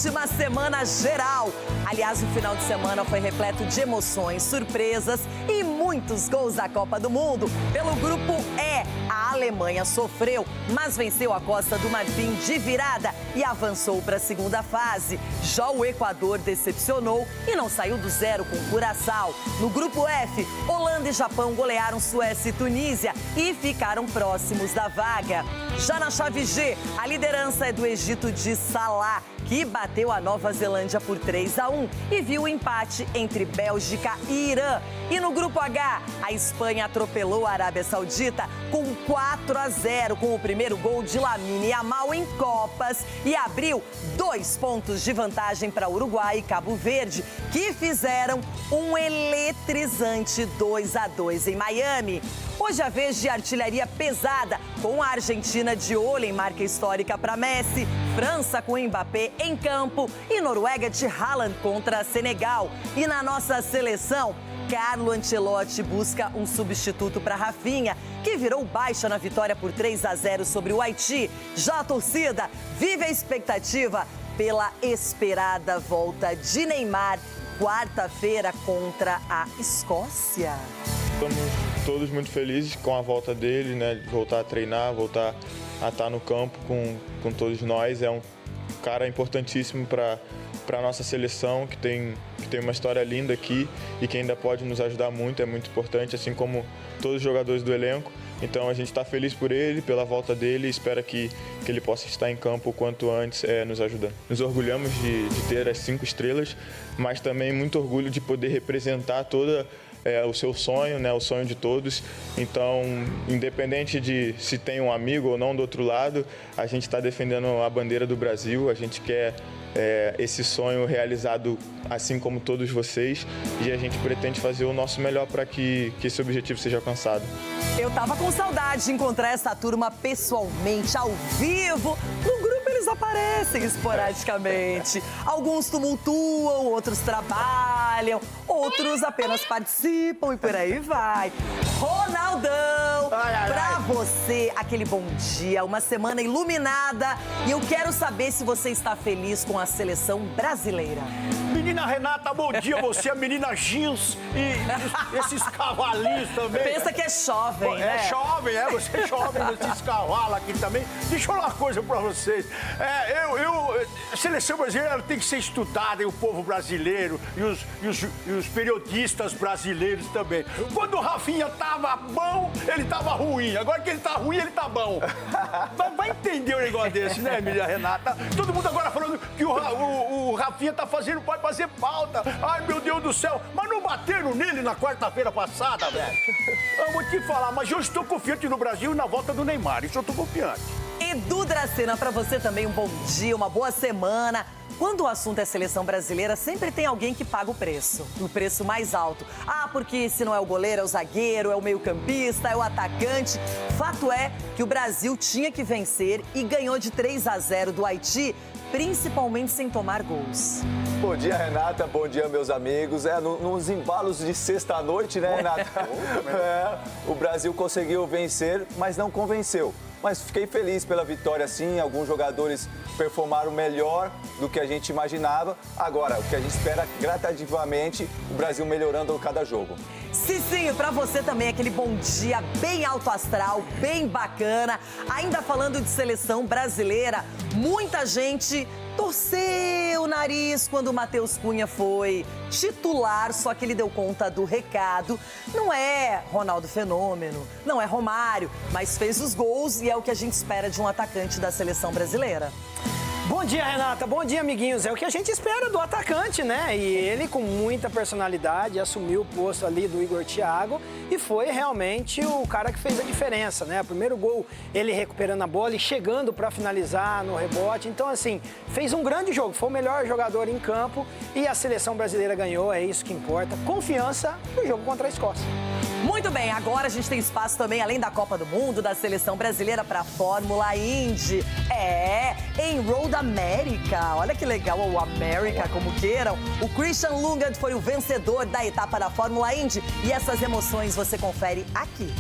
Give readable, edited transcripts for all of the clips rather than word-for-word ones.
ótima semana geral. Aliás, o final de semana foi repleto de emoções, surpresas e muitos gols da Copa do Mundo. Pelo grupo E, a Alemanha sofreu, mas venceu a Costa do Marfim de virada e avançou para a segunda fase. Já o Equador decepcionou e não saiu do zero com Curaçao. No grupo F, Holanda e Japão golearam Suécia e Tunísia e ficaram próximos da vaga. Já na chave G, a liderança é do Egito de Salah, que bateu a Nova Zelândia por 3-1 e viu o empate entre Bélgica e Irã. E no grupo H, a Espanha atropelou a Arábia Saudita com 4-0, com o primeiro gol de Lamine Yamal em Copas e abriu 2 pontos de vantagem para Uruguai e Cabo Verde, que fizeram um eletrizante 2-2 em Miami. Hoje a vez de artilharia pesada, com a Argentina de olho em marca histórica para Messi, França com Mbappé em campo e Noruega de Haaland contra Senegal. E na nossa seleção, Carlo Ancelotti busca um substituto para Rafinha, que virou baixa na vitória por 3-0 sobre o Haiti. Já a torcida vive a expectativa pela esperada volta de Neymar, quarta-feira contra a Escócia. Estamos todos muito felizes com a volta dele, né? De voltar a treinar, voltar a estar no campo com todos nós. É um cara importantíssimo para a nossa seleção, que tem uma história linda aqui e que ainda pode nos ajudar muito, é muito importante, assim como todos os jogadores do elenco. Então a gente está feliz por ele, pela volta dele e espera que ele possa estar em campo o quanto antes, nos ajudando. Nos orgulhamos de ter as 5 estrelas, mas também muito orgulho de poder representar toda o seu sonho, né, o sonho de todos. Então, independente de se tem um amigo ou não do outro lado, a gente está defendendo a bandeira do Brasil, a gente quer esse sonho realizado assim como todos vocês e a gente pretende fazer o nosso melhor para que esse objetivo seja alcançado. Eu tava com saudade de encontrar essa turma pessoalmente, ao vivo. No grupo eles aparecem esporadicamente. Alguns tumultuam, outros trabalham, outros apenas participam e por aí vai. Ronaldão, pra você, aquele bom dia, uma semana iluminada. E eu quero saber se você está feliz com a seleção brasileira. Menina Renata, bom dia. Você, a menina Jeans e esses cavalinhos também. Pensa que é jovem, né? É jovem, você é jovem, esses cavalos aqui também. Deixa eu falar uma coisa pra vocês. A seleção brasileira tem que ser estudada, e o povo brasileiro e os periodistas brasileiros também. Quando o Rafinha tava bom, ele tava ruim. Agora que ele tá ruim, ele tá bom. Vai entender um negócio desse, né, menina Renata? Todo mundo agora falando que o Rafinha vai fazer falta. Ai, meu Deus do céu. Mas não bateram nele na quarta-feira passada, velho. Eu vou te falar, mas eu estou confiante no Brasil e na volta do Neymar. Isso eu estou confiante. Edu Dracena, pra você também um bom dia, uma boa semana. Quando o assunto é seleção brasileira, sempre tem alguém que paga o preço mais alto. Ah, porque se não é o goleiro, é o zagueiro, é o meio-campista, é o atacante. Fato é que o Brasil tinha que vencer e ganhou de 3-0 do Haiti, principalmente sem tomar gols. Bom dia, Renata. Bom dia, meus amigos. Nos embalos de sexta-noite, né, Renata? O Brasil conseguiu vencer, mas não convenceu. Mas fiquei feliz pela vitória, sim. Alguns jogadores performaram melhor do que a gente imaginava. Agora, o que a gente espera gradativamente, o Brasil melhorando a cada jogo. Cicinho, pra você também aquele bom dia bem alto astral, bem bacana. Ainda falando de seleção brasileira, muita gente torceu o nariz quando o Matheus Cunha foi titular, só que ele deu conta do recado. Não é Ronaldo Fenômeno, não é Romário, mas fez os gols e é o que a gente espera de um atacante da seleção brasileira. Bom dia, Renata. Bom dia, amiguinhos. É o que a gente espera do atacante, né? E ele, com muita personalidade, assumiu o posto ali do Igor Thiago e foi realmente o cara que fez a diferença, né? O primeiro gol, ele recuperando a bola e chegando para finalizar no rebote. Então, assim, fez um grande jogo. Foi o melhor jogador em campo e a seleção brasileira ganhou. É isso que importa. Confiança no jogo contra a Escócia. Muito bem, agora a gente tem espaço também, além da Copa do Mundo, da seleção brasileira para a Fórmula Indy. Em Road America. Olha que legal, o America, como queiram. O Christian Lundgaard foi o vencedor da etapa da Fórmula Indy e essas emoções você confere aqui.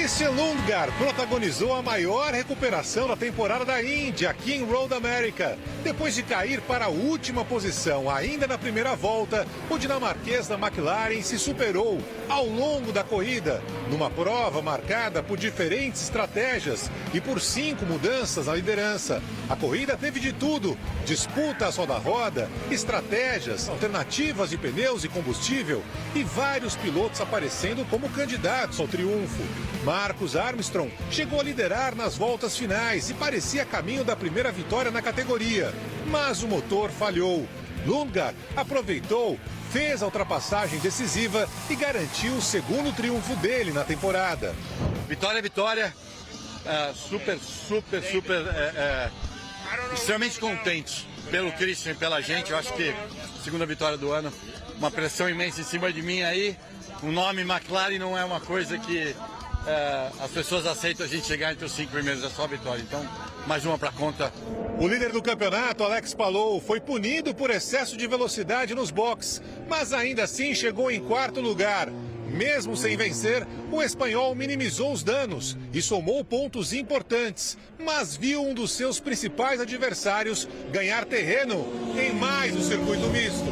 Christian Lundgaard protagonizou a maior recuperação da temporada da Indy aqui em Road America. Depois de cair para a última posição ainda na primeira volta, o dinamarquês da McLaren se superou ao longo da corrida, numa prova marcada por diferentes estratégias e por 5 mudanças na liderança. A corrida teve de tudo: disputas roda-roda, estratégias, alternativas de pneus e combustível e vários pilotos aparecendo como candidatos ao triunfo. Marcus Armstrong chegou a liderar nas voltas finais e parecia a caminho da primeira vitória na categoria, mas o motor falhou. Lundgaard aproveitou, fez a ultrapassagem decisiva e garantiu o segundo triunfo dele na temporada. Vitória é vitória, extremamente contentes pelo Christian e pela gente. Eu acho que segunda vitória do ano, uma pressão imensa em cima de mim aí. O nome McLaren não é uma coisa que as pessoas aceitam a gente chegar entre os 5 primeiros, é só vitória. Então, mais uma para conta. O líder do campeonato, Alex Palou, foi punido por excesso de velocidade nos boxes, mas ainda assim chegou em 4º lugar. Mesmo sem vencer, o espanhol minimizou os danos e somou pontos importantes, mas viu um dos seus principais adversários ganhar terreno em mais um circuito misto.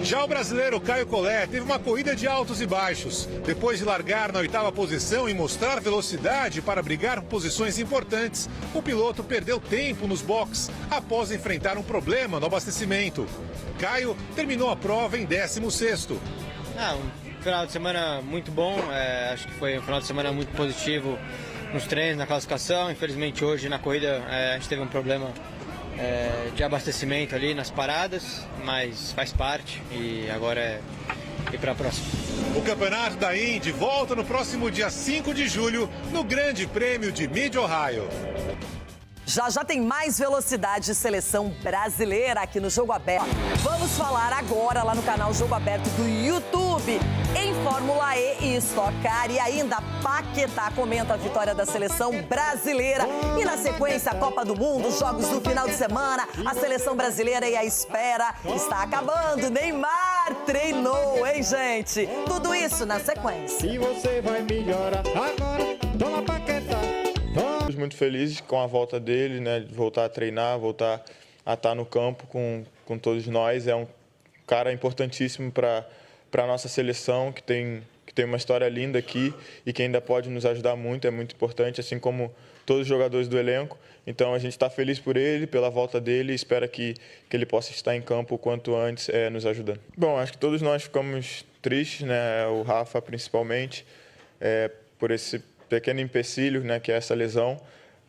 Já o brasileiro Caio Collet teve uma corrida de altos e baixos. Depois de largar na 8ª posição e mostrar velocidade para brigar por posições importantes, o piloto perdeu tempo nos boxes após enfrentar um problema no abastecimento. Caio terminou a prova em 16º. Um final de semana muito bom, acho que foi um final de semana muito positivo nos treinos, na classificação. Infelizmente hoje na corrida a gente teve um problema de abastecimento ali nas paradas, mas faz parte e agora é ir para a próxima. O campeonato da Indy volta no próximo dia 5 de julho no Grande Prêmio de Mid-Ohio. Já tem mais velocidade de seleção brasileira aqui no Jogo Aberto. Vamos falar agora lá no canal Jogo Aberto do YouTube, em Fórmula E e Stock Car. E ainda Paquetá comenta a vitória da seleção brasileira. E na sequência, a Copa do Mundo, os jogos do final de semana, a seleção brasileira e a espera está acabando. Neymar treinou, hein, gente? Tudo isso na sequência. E você vai melhorar agora, toma Paquetá. Muito felizes com a volta dele, né? De voltar a treinar, voltar a estar no campo com todos nós. É um cara importantíssimo para a nossa seleção, que tem uma história linda aqui e que ainda pode nos ajudar muito, é muito importante, assim como todos os jogadores do elenco. Então a gente está feliz por ele, pela volta dele e espera que ele possa estar em campo o quanto antes, nos ajudando. Bom, acho que todos nós ficamos tristes, né? O Rafa principalmente, por esse pequeno empecilho, né, que é essa lesão,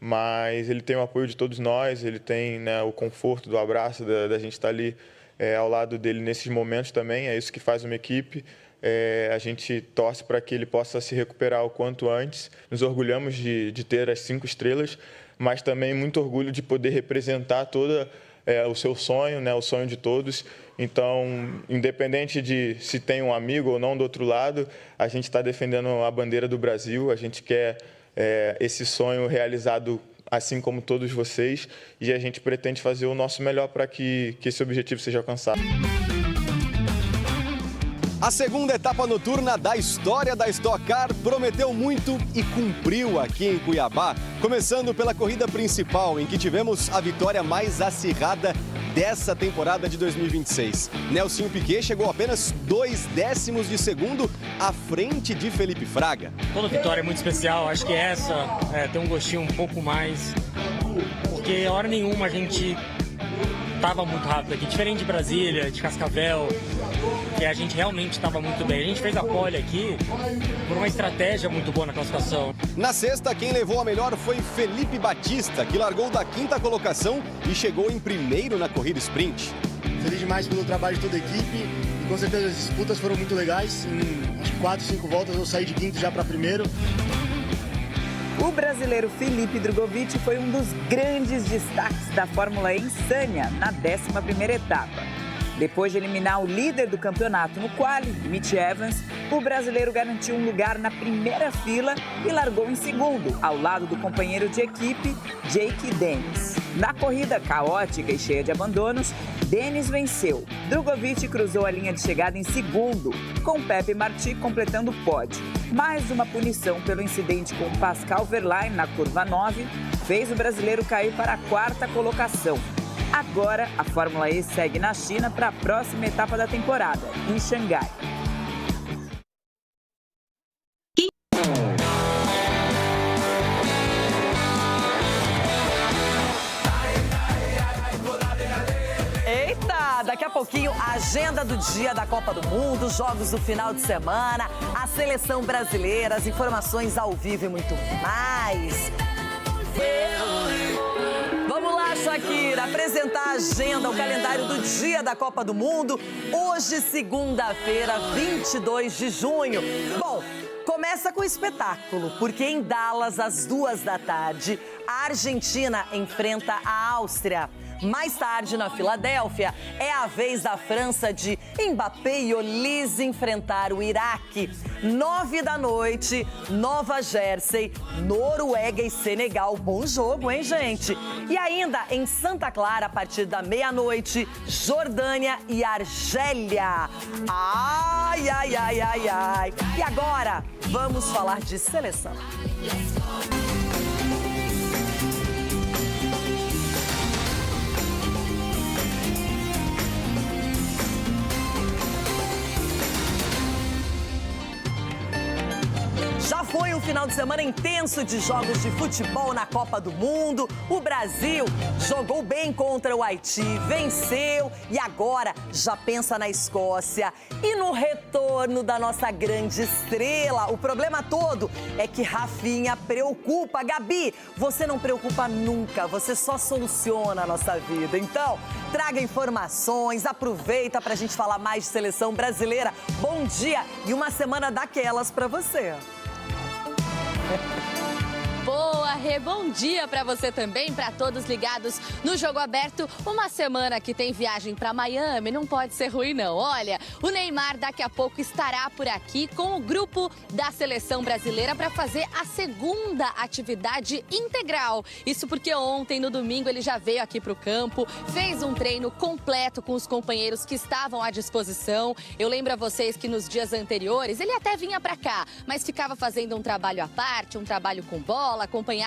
mas ele tem o apoio de todos nós, ele tem, né, o conforto do abraço, da gente estar ali ao lado dele nesses momentos também, é isso que faz uma equipe. A gente torce para que ele possa se recuperar o quanto antes. Nos orgulhamos de ter as 5 estrelas, mas também muito orgulho de poder representar todo o seu sonho, né, o sonho de todos. Então, independente de se tem um amigo ou não do outro lado, a gente está defendendo a bandeira do Brasil, a gente quer esse sonho realizado assim como todos vocês, e a gente pretende fazer o nosso melhor para que esse objetivo seja alcançado. A segunda etapa noturna da história da Stock Car prometeu muito e cumpriu aqui em Cuiabá, começando pela corrida principal, em que tivemos a vitória mais acirrada dessa temporada de 2026. Nelsinho Piquet chegou apenas 2 décimos de segundo à frente de Felipe Fraga. Toda vitória é muito especial, acho que essa tem um gostinho um pouco mais, porque hora nenhuma a gente estava muito rápido aqui, diferente de Brasília, de Cascavel, que a gente realmente estava muito bem. A gente fez a pole aqui por uma estratégia muito boa na classificação. Na sexta, quem levou a melhor foi Felipe Batista, que largou da 5ª colocação e chegou em primeiro na corrida sprint. Feliz demais pelo trabalho de toda a equipe e com certeza as disputas foram muito legais. Em acho que 4, 5 voltas eu saí de 5º já para primeiro. O brasileiro Felipe Drogovic foi um dos grandes destaques da Fórmula E em Sanya, na 11ª etapa. Depois de eliminar o líder do campeonato no quali, Mitch Evans, o brasileiro garantiu um lugar na primeira fila e largou em segundo, ao lado do companheiro de equipe, Jake Dennis. Na corrida caótica e cheia de abandonos, Dennis venceu. Drogovic cruzou a linha de chegada em segundo, com Pepe Martí completando o pódio. Mais uma punição pelo incidente com Pascal Wehrlein na curva 9 fez o brasileiro cair para a 4ª colocação. Agora, a Fórmula E segue na China para a próxima etapa da temporada, em Xangai. Daqui a pouquinho, a agenda do dia da Copa do Mundo, jogos do final de semana, a seleção brasileira, as informações ao vivo e muito mais. Vamos lá, Shakira, apresentar a agenda, o calendário do dia da Copa do Mundo. Hoje, segunda-feira, 22 de junho. Bom, começa com o espetáculo, porque em Dallas, às 2 da tarde, a Argentina enfrenta a Áustria. Mais tarde, na Filadélfia, é a vez da França de Mbappé e Olise enfrentar o Iraque. 9 da noite, Nova Jersey, Noruega e Senegal. Bom jogo, hein, gente? E ainda em Santa Clara, a partir da meia-noite, Jordânia e Argélia. Ai, ai, ai, ai, ai. E agora, vamos falar de seleção. Já foi um final de semana intenso de jogos de futebol na Copa do Mundo. O Brasil jogou bem contra o Haiti, venceu e agora já pensa na Escócia e no retorno da nossa grande estrela. O problema todo é que Rafinha preocupa. Gabi, você não preocupa nunca, você só soluciona a nossa vida. Então, traga informações, aproveita pra gente falar mais de seleção brasileira. Bom dia e uma semana daquelas pra você. Boa, Rê, bom dia para você também, para todos ligados no Jogo Aberto. Uma semana que tem viagem para Miami, não pode ser ruim não. Olha, o Neymar daqui a pouco estará por aqui com o grupo da seleção brasileira para fazer a segunda atividade integral. Isso porque ontem, no domingo, ele já veio aqui para o campo, fez um treino completo com os companheiros que estavam à disposição. Eu lembro a vocês que nos dias anteriores ele até vinha para cá, mas ficava fazendo um trabalho à parte, um trabalho com bola, acompanhado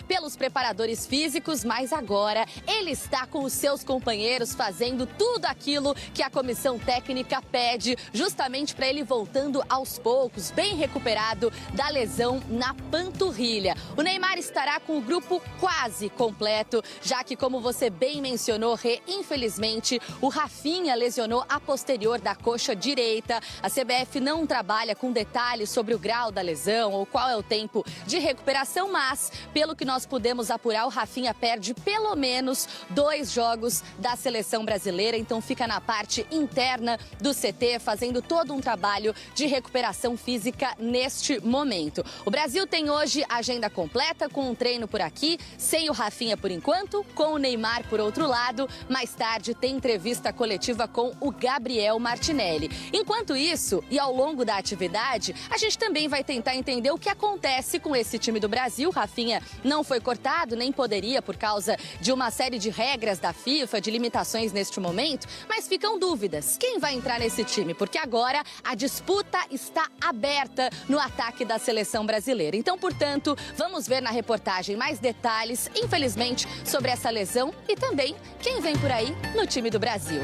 pelos preparadores físicos, mas agora ele está com os seus companheiros fazendo tudo aquilo que a comissão técnica pede, justamente para ele voltando aos poucos, bem recuperado da lesão na panturrilha. O Neymar estará com o grupo quase completo, já que, como você bem mencionou, Rê, infelizmente, o Rafinha lesionou a posterior da coxa direita. A CBF não trabalha com detalhes sobre o grau da lesão ou qual é o tempo de recuperação, mas, pelo que nós pudemos apurar, o Rafinha perde pelo menos 2 jogos da seleção brasileira, então fica na parte interna do CT, fazendo todo um trabalho de recuperação física neste momento. O Brasil tem hoje agenda completa, com um treino por aqui, sem o Rafinha por enquanto, com o Neymar por outro lado. Mais tarde tem entrevista coletiva com o Gabriel Martinelli. Enquanto isso, e ao longo da atividade, a gente também vai tentar entender o que acontece com esse time do Brasil. Rafinha não foi cortado, nem poderia por causa de uma série de regras da FIFA, de limitações neste momento, mas ficam dúvidas. Quem vai entrar nesse time? Porque agora a disputa está aberta no ataque da seleção brasileira. Então, portanto, vamos ver na reportagem mais detalhes, infelizmente, sobre essa lesão e também quem vem por aí no time do Brasil.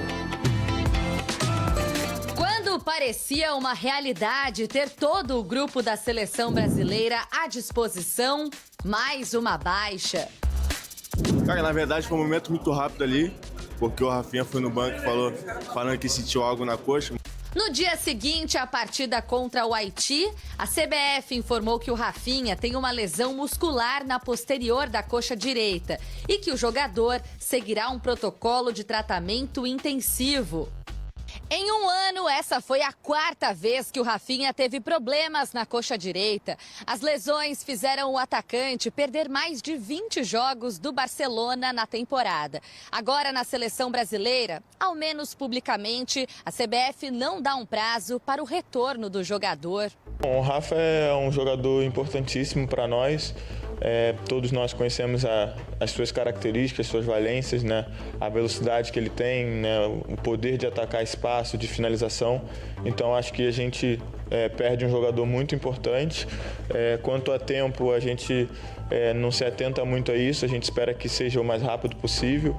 Quando parecia uma realidade ter todo o grupo da seleção brasileira à disposição, mais uma baixa. Cara, na verdade foi um momento muito rápido ali, porque o Rafinha foi no banco e falando que sentiu algo na coxa. No dia seguinte, à partida contra o Haiti, a CBF informou que o Rafinha tem uma lesão muscular na posterior da coxa direita e que o jogador seguirá um protocolo de tratamento intensivo. Em um ano, essa foi a 4ª vez que o Rafinha teve problemas na coxa direita. As lesões fizeram o atacante perder mais de 20 jogos do Barcelona na temporada. Agora, na seleção brasileira, ao menos publicamente, a CBF não dá um prazo para o retorno do jogador. Bom, o Rafa é um jogador importantíssimo para nós. Todos nós conhecemos as suas características, suas valências, né? A velocidade que ele tem, né? O poder de atacar espaço, de finalização. Então acho que a gente perde um jogador muito importante. Quanto a tempo, a gente não se atenta muito a isso, a gente espera que seja o mais rápido possível.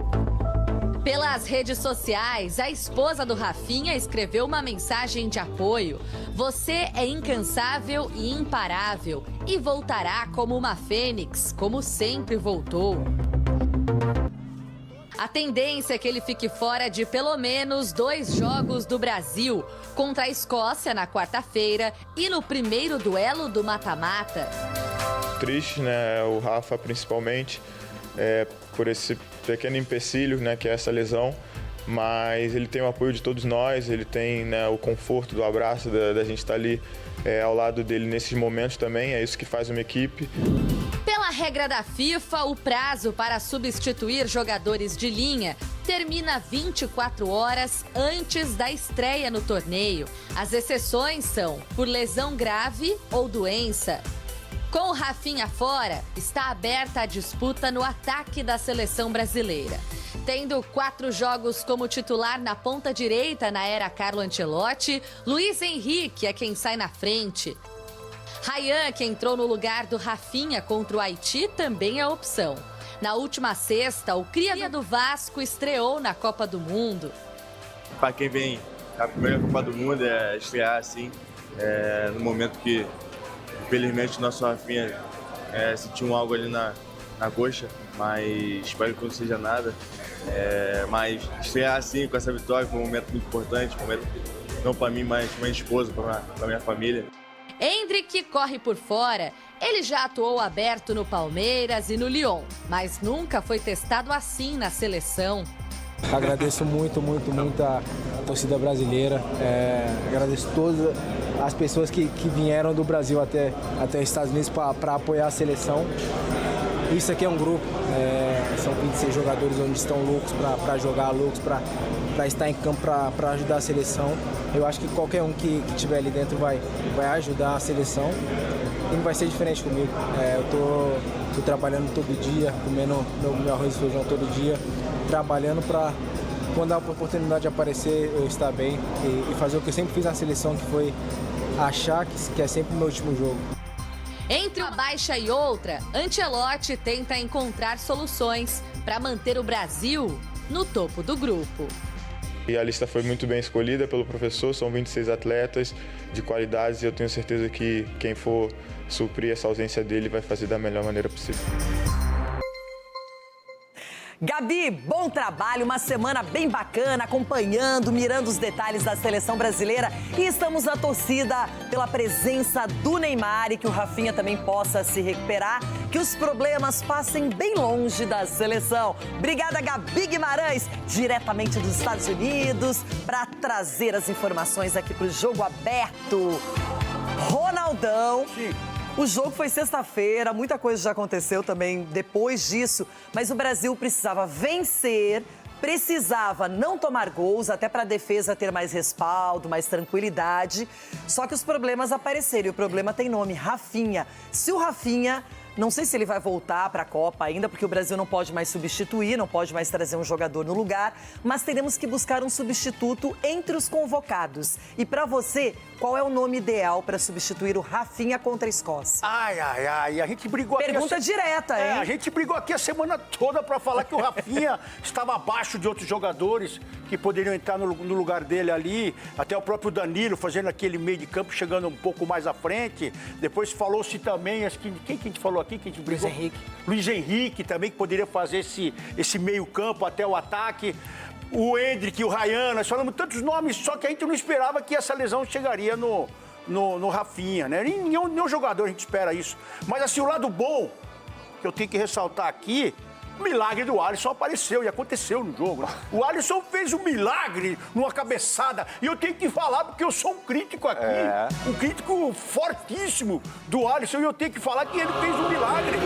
Pelas redes sociais, a esposa do Rafinha escreveu uma mensagem de apoio. Você é incansável e imparável e voltará como uma fênix, como sempre voltou. A tendência é que ele fique fora de pelo menos 2 jogos do Brasil, contra a Escócia na quarta-feira e no primeiro duelo do mata-mata. Triste, né? O Rafa principalmente, por esse pequeno empecilho, né, que é essa lesão, mas ele tem o apoio de todos nós, ele tem, né, o conforto do abraço, da gente estar ali ao lado dele nesses momentos também, é isso que faz uma equipe. Pela regra da FIFA, o prazo para substituir jogadores de linha termina 24 horas antes da estreia no torneio. As exceções são por lesão grave ou doença. Com o Rafinha fora, está aberta a disputa no ataque da seleção brasileira. Tendo 4 jogos como titular na ponta direita na era Carlo Ancelotti, Luiz Henrique é quem sai na frente. Ryan, que entrou no lugar do Rafinha contra o Haiti, também é opção. Na última sexta, o cria do Vasco estreou na Copa do Mundo. Para quem vem a primeira Copa do Mundo, estrear assim, no momento que, infelizmente, o nosso Rafinha sentiu algo ali na coxa, mas espero que não seja nada. Mas estrear assim, com essa vitória, foi um momento muito importante, um momento não para mim, mas para minha esposa, para minha família. Endrick corre por fora. Ele já atuou aberto no Palmeiras e no Lyon, mas nunca foi testado assim na seleção. Agradeço muito a torcida brasileira. Agradeço todas as pessoas que vieram do Brasil até os Estados Unidos para apoiar a seleção. Isso aqui é um grupo, são 26 jogadores onde estão loucos para jogar, loucos para estar em campo, para ajudar a seleção. Eu acho que qualquer um que estiver ali dentro vai ajudar a seleção e não vai ser diferente comigo. Eu tô trabalhando todo dia, comendo meu arroz e feijão todo dia, trabalhando para, quando a oportunidade aparecer, eu estar bem e fazer o que eu sempre fiz na seleção, que foi achar que é sempre o meu último jogo. Entre uma baixa e outra, Ancelotti tenta encontrar soluções para manter o Brasil no topo do grupo. E a lista foi muito bem escolhida pelo professor, são 26 atletas de qualidades e eu tenho certeza que quem for suprir essa ausência dele vai fazer da melhor maneira possível. Gabi, bom trabalho, uma semana bem bacana, acompanhando, mirando os detalhes da seleção brasileira e estamos na torcida pela presença do Neymar e que o Rafinha também possa se recuperar, que os problemas passem bem longe da seleção. Obrigada, Gabi Guimarães, diretamente dos Estados Unidos, para trazer as informações aqui para o Jogo Aberto. Ronaldão. Sim. O jogo foi sexta-feira, muita coisa já aconteceu também depois disso, mas o Brasil precisava vencer, precisava não tomar gols, até para a defesa ter mais respaldo, mais tranquilidade. Só que os problemas apareceram e o problema tem nome, Rafinha. Se o Rafinha, não sei se ele vai voltar para a Copa ainda, porque o Brasil não pode mais substituir, não pode mais trazer um jogador no lugar, mas teremos que buscar um substituto entre os convocados. E para você, qual é o nome ideal para substituir o Rafinha contra a Escócia? A gente brigou aqui... Pergunta direta, hein? A gente brigou aqui a semana toda para falar que o Rafinha estava abaixo de outros jogadores que poderiam entrar no lugar dele ali, até o próprio Danilo fazendo aquele meio de campo, chegando um pouco mais à frente. Depois falou-se também, acho que quem que a gente falou aqui? Que a gente brigou? Luiz Henrique também, que poderia fazer esse meio campo até o ataque. O Endrick, o Ryan, nós falamos tantos nomes, só que a gente não esperava que essa lesão chegaria no Rafinha, né? Nenhum jogador a gente espera isso. Mas assim, o lado bom que eu tenho que ressaltar aqui o milagre do Alisson apareceu e aconteceu no jogo. Né? O Alisson fez um milagre numa cabeçada. E eu tenho que falar porque eu sou um crítico aqui. Um crítico fortíssimo do Alisson. E eu tenho que falar que ele fez um milagre.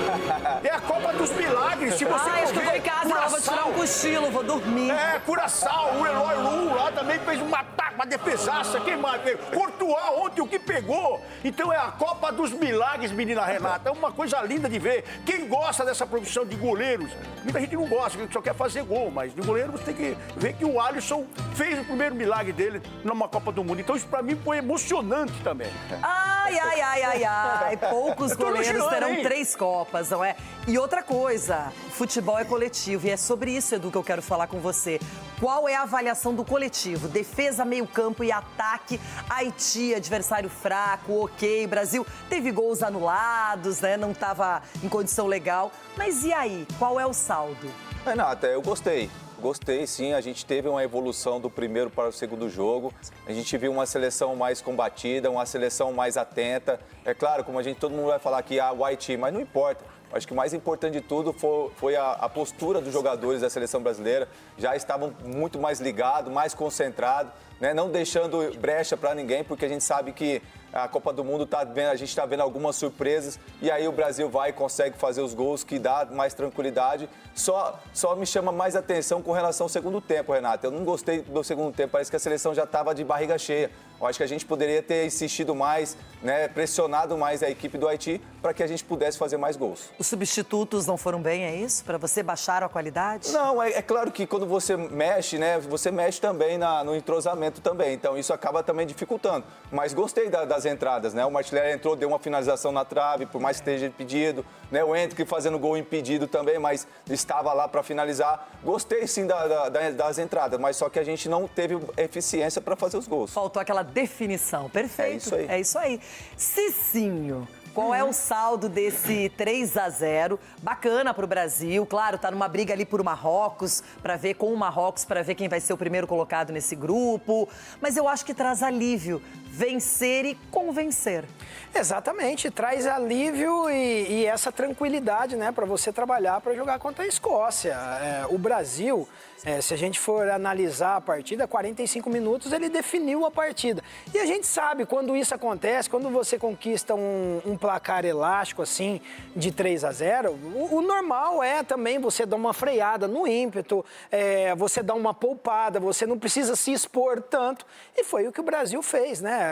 É a Copa dos Milagres. Se você acho que eu vou em casa, vou tirar um cochilo, vou dormir. Curaçao, o Eloy Lu lá também fez uma defesaça. Quem mais? Courtois ontem, o que pegou. Então é a Copa dos Milagres, menina Renata. É uma coisa linda de ver. Quem gosta dessa profissão de goleiros, muita gente não gosta, só quer fazer gol, mas de goleiro você tem que ver que o Alisson fez o primeiro milagre dele numa Copa do Mundo. Então isso pra mim foi emocionante também. Ai, poucos goleiros terão 3 Copas, não é? E outra coisa, futebol é coletivo e é sobre isso, Edu, que eu quero falar com você. Qual é a avaliação do coletivo? Defesa, meio campo e ataque. Haiti, adversário fraco, ok. Brasil teve gols anulados, né? Não estava em condição legal. Mas e aí? Qual é o saldo? Renata, eu gostei. Gostei, sim. A gente teve uma evolução do primeiro para o segundo jogo. A gente viu uma seleção mais combatida, uma seleção mais atenta. É claro, como todo mundo vai falar aqui, o Haiti, mas não importa. Acho que o mais importante de tudo foi a postura dos jogadores da seleção brasileira. Já estavam muito mais ligados, mais concentrados, né? Não deixando brecha para ninguém, porque a gente sabe que a Copa do Mundo a gente está vendo algumas surpresas e aí o Brasil vai e consegue fazer os gols que dá mais tranquilidade. Só me chama mais atenção com relação ao segundo tempo, Renata. Eu não gostei do segundo tempo, parece que a seleção já estava de barriga cheia. Eu acho que a gente poderia ter insistido mais, né, pressionado mais a equipe do Haiti para que a gente pudesse fazer mais gols. Os substitutos não foram bem, é isso? Para você baixaram a qualidade? Não, é claro que quando você mexe, né, você mexe também no entrosamento também. Então isso acaba também dificultando. Mas gostei das entradas, né? O Martinelli entrou, deu uma finalização na trave, por mais que esteja impedido, né? O Endrick fazendo gol impedido também, mas estava lá para finalizar. Gostei sim das entradas, mas só que a gente não teve eficiência para fazer os gols. Faltou aquela definição. Perfeito. É isso aí. É isso aí. Cicinho. Qual é o saldo desse 3-0? Bacana para o Brasil, claro, tá numa briga ali por Marrocos, para ver quem vai ser o primeiro colocado nesse grupo. Mas eu acho que traz alívio, vencer e convencer. Exatamente, traz alívio e essa tranquilidade, né, para você trabalhar para jogar contra a Escócia. O Brasil, se a gente for analisar a partida, 45 minutos ele definiu a partida. E a gente sabe, quando isso acontece, quando você conquista um placar elástico assim, de 3-0, o normal é também você dar uma freada no ímpeto, você dar uma poupada, você não precisa se expor tanto. E foi o que o Brasil fez, né?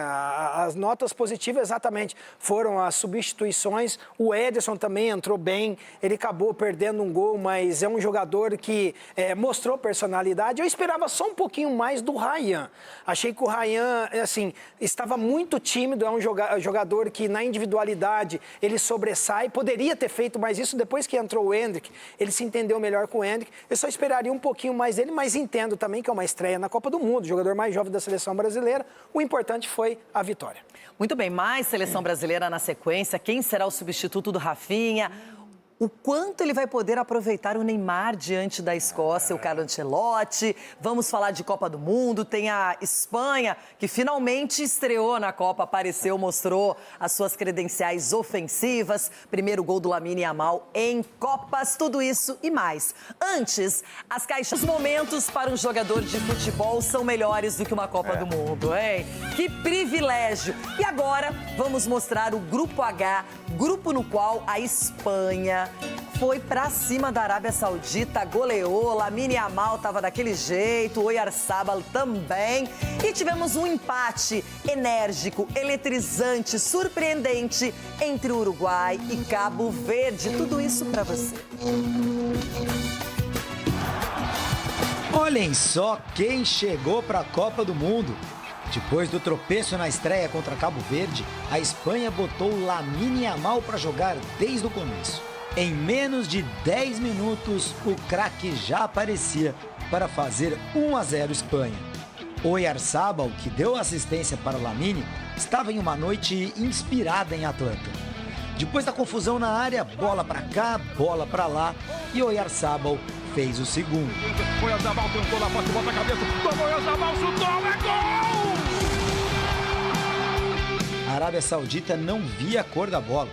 As notas positivas exatamente foram as substituições. O Ederson também entrou bem, ele acabou perdendo um gol, mas é um jogador que mostrou personalidade. Eu esperava só um pouquinho mais do Ryan. Achei que o Ryan, assim, estava muito tímido, é um jogador que na individualidade ele sobressai, poderia ter feito mais isso depois que entrou o Endrick, ele se entendeu melhor com o Endrick. Eu só esperaria um pouquinho mais dele, mas entendo também que é uma estreia na Copa do Mundo, jogador mais jovem da seleção brasileira. O importante foi a vitória. Muito bem, mais seleção brasileira na sequência. Quem será o substituto do Rafinha? O quanto ele vai poder aproveitar o Neymar diante da Escócia, o Carlo Ancelotti. Vamos falar de Copa do Mundo. Tem a Espanha, que finalmente estreou na Copa, apareceu, mostrou as suas credenciais ofensivas. Primeiro gol do Lamine Yamal em Copas, tudo isso e mais. Antes, as caixas. Os momentos para um jogador de futebol são melhores do que uma Copa do Mundo, hein? Que privilégio! E agora, vamos mostrar o Grupo H, grupo no qual a Espanha foi pra cima da Arábia Saudita, goleou, Lamine Yamal tava daquele jeito, Oyarzabal também. E tivemos um empate enérgico, eletrizante, surpreendente entre Uruguai e Cabo Verde. Tudo isso pra você. Olhem só quem chegou pra Copa do Mundo. Depois do tropeço na estreia contra Cabo Verde, a Espanha botou Lamine Yamal para jogar desde o começo. Em menos de 10 minutos, o craque já aparecia para fazer 1-0 Espanha. Oyarzabal, que deu assistência para Lamine, estava em uma noite inspirada em Atlanta. Depois da confusão na área, bola para cá, bola para lá, e Oyarzabal fez o segundo. Oyarzabal tentou lá, bota a cabeça, tomou Oyarzabal, chutou, é gol! A Arábia Saudita não via a cor da bola.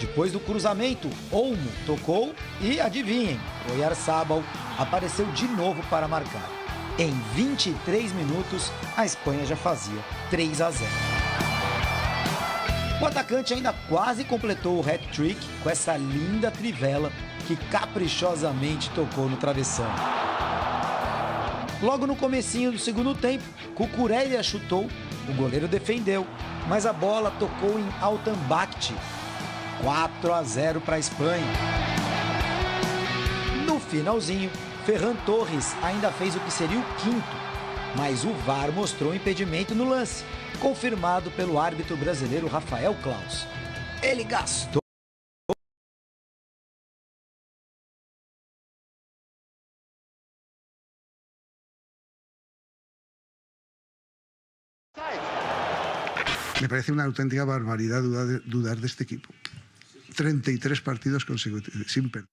Depois do cruzamento, Olmo tocou e, adivinhem, Oyarzabal apareceu de novo para marcar. Em 23 minutos, a Espanha já fazia 3-0. O atacante ainda quase completou o hat-trick com essa linda trivela que caprichosamente tocou no travessão. Logo no comecinho do segundo tempo, Cucurella chutou, o goleiro defendeu, mas a bola tocou em Altanbakhti. 4-0 para a Espanha. No finalzinho, Ferran Torres ainda fez o que seria o quinto, mas o VAR mostrou impedimento no lance, confirmado pelo árbitro brasileiro Rafael Claus. Ele gastou. Me parece una auténtica barbaridad dudar de este equipo. 33 partidos consecutivos sin perder.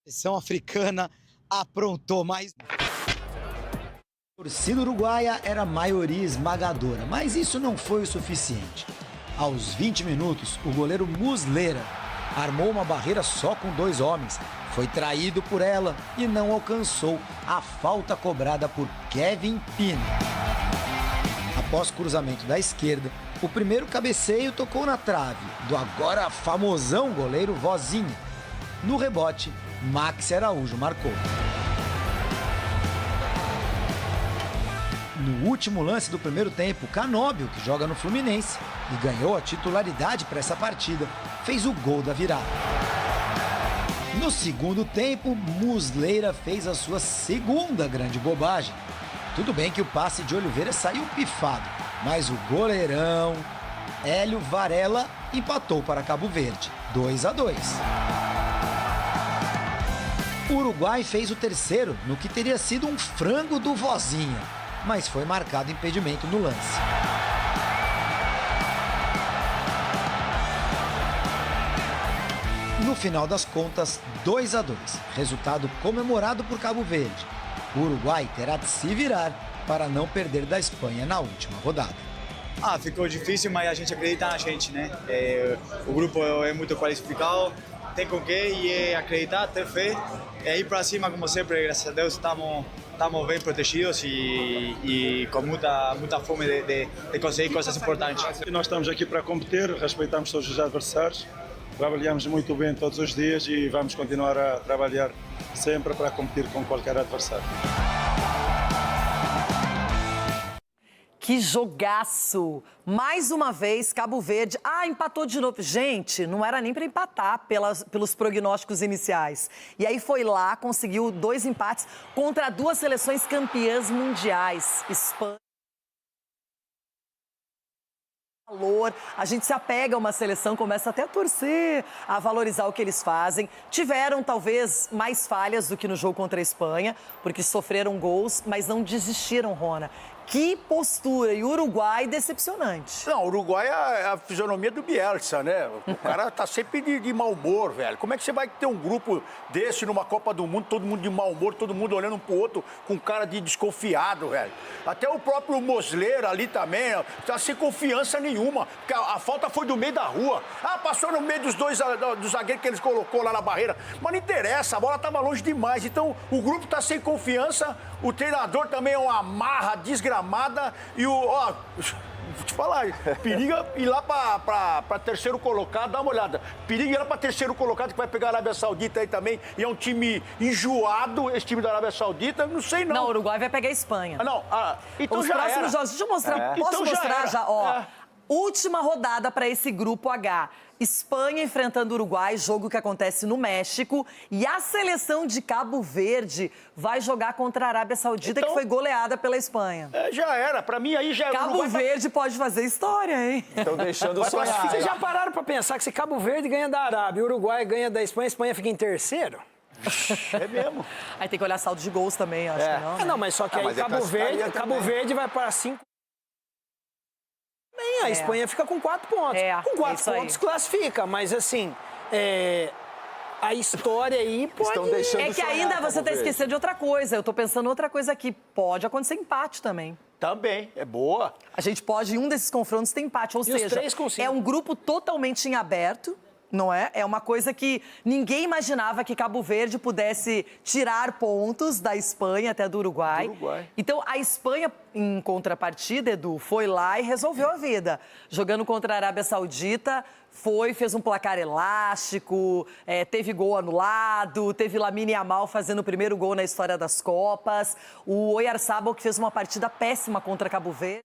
A seleção africana aprontou mais. A torcida uruguaia era a maioria esmagadora, mas isso não foi o suficiente. Aos 20 minutos, o goleiro Muslera armou uma barreira só com 2 homens. Foi traído por ela e não alcançou a falta cobrada por Kevin Pina. Após cruzamento da esquerda, o primeiro cabeceio tocou na trave do agora famosão goleiro Vozinha. No rebote, Maxi Araújo marcou. No último lance do primeiro tempo, Canóbio, que joga no Fluminense e ganhou a titularidade para essa partida, fez o gol da virada. No segundo tempo, Muslera fez a sua segunda grande bobagem. Tudo bem que o passe de Oliveira saiu pifado, mas o goleirão Hélio Varela empatou para Cabo Verde, 2-2. O Uruguai fez o terceiro no que teria sido um frango do Vozinha, mas foi marcado impedimento no lance. No final das contas, 2-2, resultado comemorado por Cabo Verde. O Uruguai terá de se virar para não perder da Espanha na última rodada. Ficou difícil, mas a gente acredita na gente, né? O grupo é muito qualificado, tem com que e acreditar, ter fé, ir para cima como sempre, graças a Deus estamos bem protegidos e com muita fome de conseguir coisas importantes. Nós estamos aqui para competir, respeitamos todos os adversários, trabalhamos muito bem todos os dias e vamos continuar a trabalhar sempre para competir com qualquer adversário. Que jogaço! Mais uma vez, Cabo Verde. Empatou de novo. Gente, não era nem para empatar pelos prognósticos iniciais. E aí foi lá, conseguiu 2 empates contra 2 seleções campeãs mundiais. Espanha. A gente se apega a uma seleção, começa até a torcer, a valorizar o que eles fazem. Tiveram, talvez, mais falhas do que no jogo contra a Espanha, porque sofreram gols, mas não desistiram, Rona. Que postura! E o Uruguai, decepcionante. Não, o Uruguai é a fisionomia do Bielsa, né? O cara tá sempre de mau humor, velho. Como é que você vai ter um grupo desse numa Copa do Mundo, todo mundo de mau humor, todo mundo olhando um pro outro com cara de desconfiado, velho? Até o próprio Muslera ali também, tá sem confiança nenhuma, porque a falta foi do meio da rua. Passou no meio dos zagueiros que eles colocou lá na barreira. Mas não interessa, a bola tava longe demais. Então, o grupo tá sem confiança, o treinador também é uma marra desgramada e vou te falar, periga ir lá para terceiro colocado, dá uma olhada. Periga ir lá para terceiro colocado, que vai pegar a Arábia Saudita aí também, e é um time enjoado, esse time da Arábia Saudita, não sei não. Não, o Uruguai vai pegar a Espanha. Então os já próximos era. jogos, deixa eu mostrar, posso então mostrar já, Última rodada para esse grupo H. Espanha enfrentando o Uruguai, jogo que acontece no México. E a seleção de Cabo Verde vai jogar contra a Arábia Saudita, que foi goleada pela Espanha. Já era, pra mim aí já era. Cabo Verde pode fazer história, hein? Estão deixando sonhar. Vocês já pararam pra pensar que se Cabo Verde ganha da Arábia, o Uruguai ganha da Espanha, a Espanha fica em terceiro? É mesmo. Aí tem que olhar saldo de gols também, acho que não. Né? Não, mas só que aí Cabo Verde vai para 5. A Espanha fica com 4 pontos. Com 4 pontos classifica, mas assim, a história aí pode... Estão deixando É que ainda você tá esquecendo de outra coisa. Eu tô pensando outra coisa aqui. Pode acontecer empate também. Também, é boa. A gente pode, em um desses confrontos, ter empate. Ou E os seja, 3 com 5. é um grupo totalmente em aberto, não é? É uma coisa que ninguém imaginava que Cabo Verde pudesse tirar pontos da Espanha até do Uruguai. Então, a Espanha, em contrapartida, Edu, foi lá e resolveu a vida. Jogando contra a Arábia Saudita, fez um placar elástico, teve gol anulado, teve Lamine Yamal fazendo o primeiro gol na história das Copas, o Oyarzabal que fez uma partida péssima contra Cabo Verde.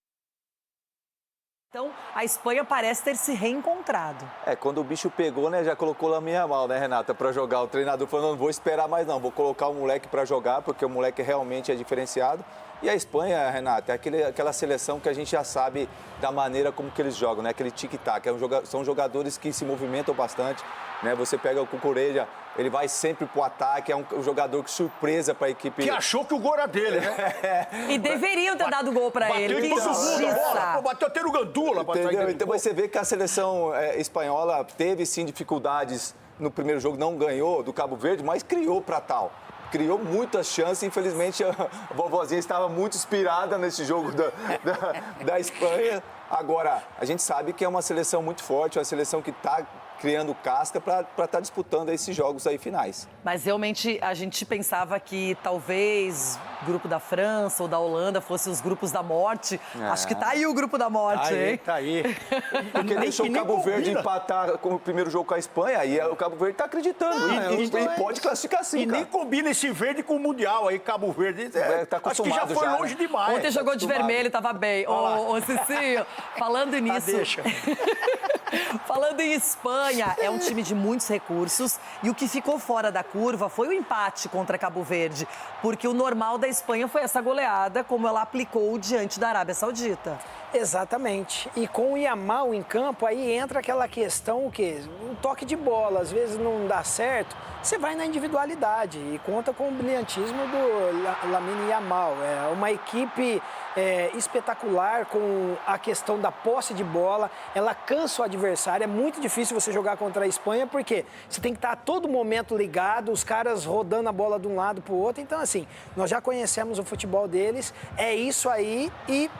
Então, a Espanha parece ter se reencontrado. Quando o bicho pegou, né, já colocou o Lamine Yamal, né, Renata, para jogar. O treinador falou, não vou esperar mais não, vou colocar o moleque para jogar, porque o moleque realmente é diferenciado. E a Espanha, Renata, é aquela seleção que a gente já sabe da maneira como que eles jogam, né? Aquele tic-tac. São jogadores que se movimentam bastante, né? Você pega o Cucurella, ele vai sempre pro ataque, é um jogador que surpresa para a equipe. Que achou que o gol era dele, né? E deveriam ter dado gol para ele. Bateu em todo mundo a bola. Pô, bateu até no Gandula. Entendeu? Então você vê que a seleção espanhola teve sim dificuldades no primeiro jogo, não ganhou do Cabo Verde, mas criou para tal. Criou muitas chances, infelizmente a vovozinha estava muito inspirada nesse jogo da Espanha. Agora, a gente sabe que é uma seleção muito forte, uma seleção que está criando casca para estar disputando esses jogos aí finais. Mas realmente a gente pensava que talvez o grupo da França ou da Holanda fossem os grupos da morte. Acho que tá aí o grupo da morte, hein? Tá aí. Porque deixou o Cabo Verde empatar com o primeiro jogo com a Espanha e o Cabo Verde tá acreditando. E pode classificar sim, nem combina esse verde com o Mundial aí, Cabo Verde. Tá acho que já foi longe demais. Ontem jogou de vermelho, tava bem. Ô, Cicinho, falando nisso... deixa. Falando em Espanha, é um time de muitos recursos e o que ficou fora da curva foi o empate contra Cabo Verde, porque o normal da Espanha foi essa goleada, como ela aplicou diante da Arábia Saudita. Exatamente. E com o Yamal em campo, aí entra aquela questão, o quê? Um toque de bola, às vezes não dá certo, você vai na individualidade e conta com o brilhantismo do Lamine Yamal. É uma equipe espetacular com a questão da posse de bola, ela cansa o adversário, é muito difícil você jogar contra a Espanha, porque você tem que estar a todo momento ligado, os caras rodando a bola de um lado para o outro, então assim, nós já conhecemos o futebol deles, é isso aí e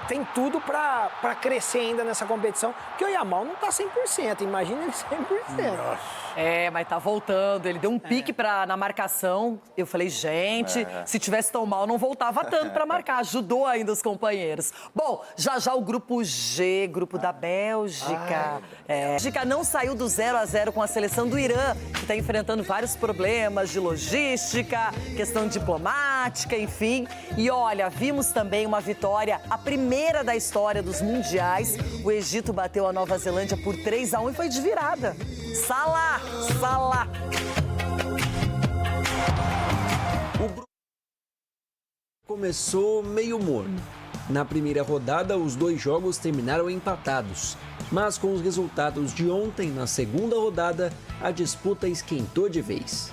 tem tudo para crescer ainda nessa competição, porque o Yamal não tá 100%, imagina ele 100%. Nossa. Mas tá voltando, ele deu um pique na marcação, eu falei, gente, se tivesse tão mal não voltava tanto para marcar, ajudou ainda os companheiros. Bom, já o grupo G, grupo da Bélgica. A Bélgica não saiu do 0-0 com a seleção do Irã, que está enfrentando vários problemas de logística, questão diplomática, enfim. E olha, vimos também uma vitória, a primeira da história dos mundiais. O Egito bateu a Nova Zelândia por 3-1 e foi de virada. Salah! O grupo começou meio morno. Na primeira rodada, os 2 jogos terminaram empatados. Mas com os resultados de ontem, na segunda rodada, a disputa esquentou de vez.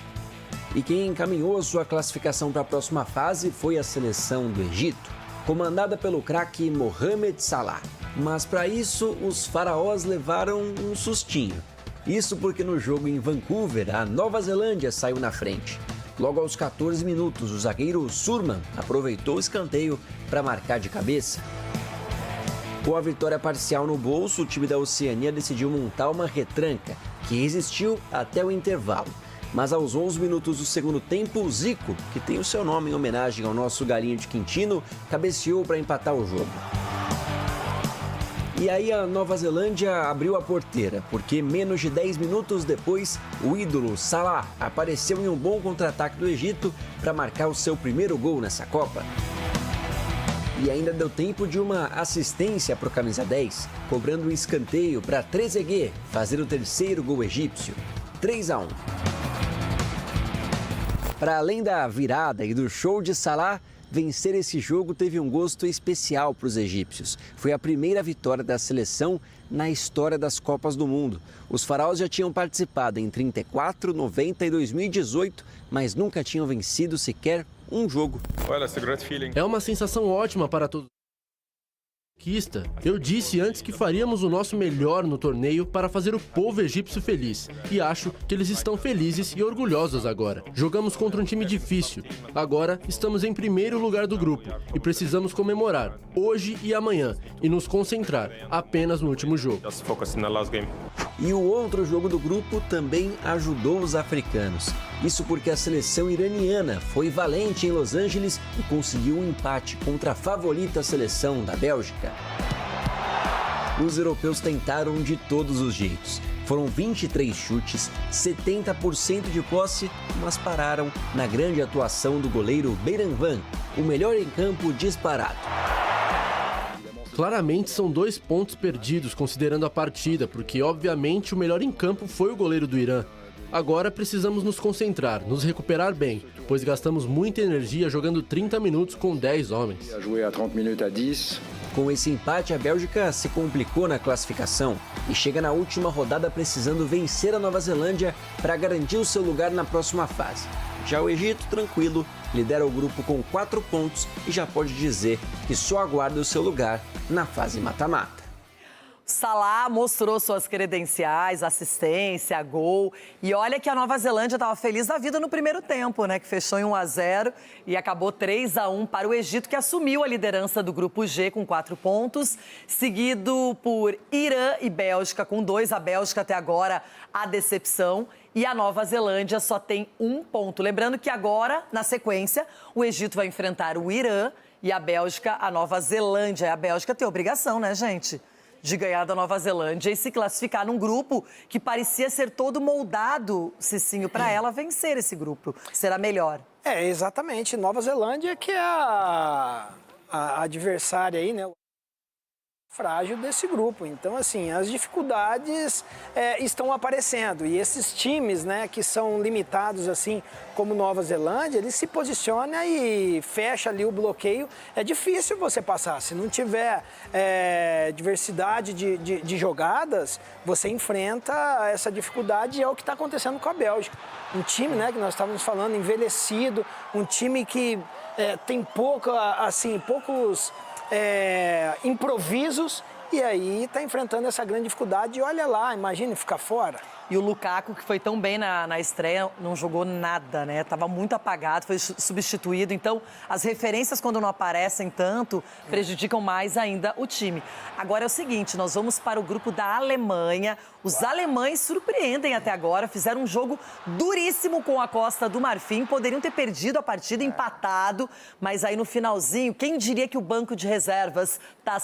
E quem encaminhou a sua classificação para a próxima fase foi a seleção do Egito, comandada pelo craque Mohamed Salah. Mas para isso, os faraós levaram um sustinho. Isso porque no jogo em Vancouver, a Nova Zelândia saiu na frente. Logo aos 14 minutos, o zagueiro Surman aproveitou o escanteio para marcar de cabeça. Com a vitória parcial no bolso, o time da Oceania decidiu montar uma retranca, que resistiu até o intervalo. Mas aos 11 minutos do segundo tempo, o Zico, que tem o seu nome em homenagem ao nosso galinho de Quintino, cabeceou para empatar o jogo. E aí a Nova Zelândia abriu a porteira, porque menos de 10 minutos depois, o ídolo Salah apareceu em um bom contra-ataque do Egito para marcar o seu primeiro gol nessa Copa. E ainda deu tempo de uma assistência para o camisa 10, cobrando um escanteio para Trezeguet fazer o terceiro gol egípcio, 3-1. Para além da virada e do show de Salah, vencer esse jogo teve um gosto especial para os egípcios. Foi a primeira vitória da seleção na história das Copas do Mundo. Os faraós já tinham participado em 34, 90 e 2018, mas nunca tinham vencido sequer um jogo. É uma sensação ótima para todos. Eu disse antes que faríamos o nosso melhor no torneio para fazer o povo egípcio feliz. E acho que eles estão felizes e orgulhosos agora. Jogamos contra um time difícil. Agora estamos em primeiro lugar do grupo e precisamos comemorar hoje e amanhã e nos concentrar apenas no último jogo. E o outro jogo do grupo também ajudou os africanos. Isso porque a seleção iraniana foi valente em Los Angeles e conseguiu um empate contra a favorita seleção da Bélgica. Os europeus tentaram de todos os jeitos. Foram 23 chutes, 70% de posse, mas pararam na grande atuação do goleiro Beiranvand, o melhor em campo disparado. Claramente são 2 pontos perdidos considerando a partida, porque obviamente o melhor em campo foi o goleiro do Irã. Agora precisamos nos concentrar, nos recuperar bem, pois gastamos muita energia jogando 30 minutos com 10 homens. Com esse empate, a Bélgica se complicou na classificação e chega na última rodada precisando vencer a Nova Zelândia para garantir o seu lugar na próxima fase. Já o Egito, tranquilo, lidera o grupo com 4 pontos e já pode dizer que só aguarda o seu lugar na fase mata-mata. Salah mostrou suas credenciais, assistência, gol. E olha que a Nova Zelândia estava feliz da vida no primeiro tempo, né? Que fechou em 1-0 e acabou 3-1 para o Egito, que assumiu a liderança do grupo G com 4 pontos, seguido por Irã e Bélgica com 2. A Bélgica até agora a decepção. E a Nova Zelândia só tem 1 ponto. Lembrando que agora, na sequência, o Egito vai enfrentar o Irã e a Bélgica, a Nova Zelândia. E a Bélgica tem obrigação, né, gente? De ganhar da Nova Zelândia e se classificar num grupo que parecia ser todo moldado, Cicinho, para ela vencer esse grupo. Será melhor. Exatamente. Nova Zelândia que é a adversária aí, né? Frágil desse grupo. Então, assim, as dificuldades estão aparecendo. E esses times, né, que são limitados, assim, como Nova Zelândia, eles se posicionam e fecha ali o bloqueio. É difícil você passar. Se não tiver diversidade de jogadas, você enfrenta essa dificuldade e é o que está acontecendo com a Bélgica. Um time, né, que nós estávamos falando, envelhecido, um time que tem poucos improvisos e aí está enfrentando essa grande dificuldade. E olha lá, imagine ficar fora. E o Lukaku, que foi tão bem na estreia, não jogou nada, né? Tava muito apagado, foi substituído. Então, as referências, quando não aparecem tanto, prejudicam mais ainda o time. Agora é o seguinte, nós vamos para o grupo da Alemanha. Os alemães surpreendem até agora, fizeram um jogo duríssimo com a Costa do Marfim. Poderiam ter perdido a partida, empatado, mas aí no finalzinho, quem diria que o banco de reservas tá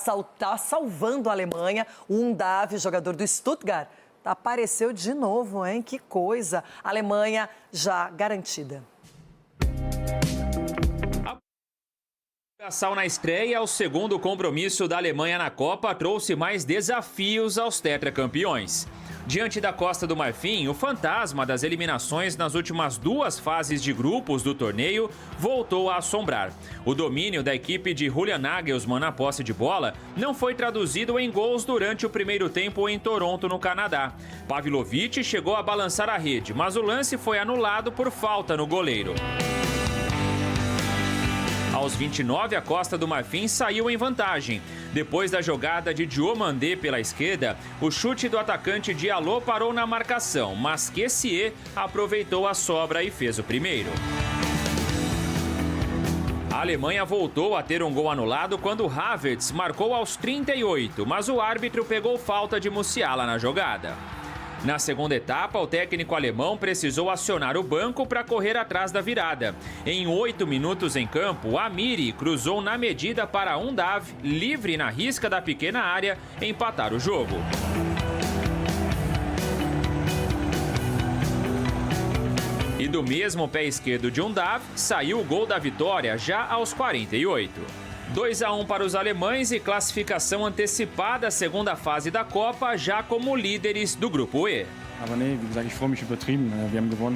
salvando a Alemanha? O Undav, jogador do Stuttgart, apareceu de novo, hein? Que coisa! Alemanha já garantida. A na estreia, o segundo compromisso da Alemanha na Copa trouxe mais desafios aos tetracampeões. Diante da Costa do Marfim, o fantasma das eliminações nas últimas 2 fases de grupos do torneio voltou a assombrar. O domínio da equipe de Julian Nagelsmann na posse de bola não foi traduzido em gols durante o primeiro tempo em Toronto, no Canadá. Pavlovic chegou a balançar a rede, mas o lance foi anulado por falta no goleiro. Aos 29, a Costa do Marfim saiu em vantagem. Depois da jogada de Diomandé pela esquerda, o chute do atacante Diallo parou na marcação, mas Kessié aproveitou a sobra e fez o primeiro. A Alemanha voltou a ter um gol anulado quando Havertz marcou aos 38, mas o árbitro pegou falta de Musiala na jogada. Na segunda etapa, o técnico alemão precisou acionar o banco para correr atrás da virada. Em 8 minutos em campo, Amiri cruzou na medida para Undav, livre na risca da pequena área, empatar o jogo. E do mesmo pé esquerdo de Undav, saiu o gol da vitória já aos 48. 2-1 para os alemães e classificação antecipada à segunda fase da Copa, já como líderes do Grupo E.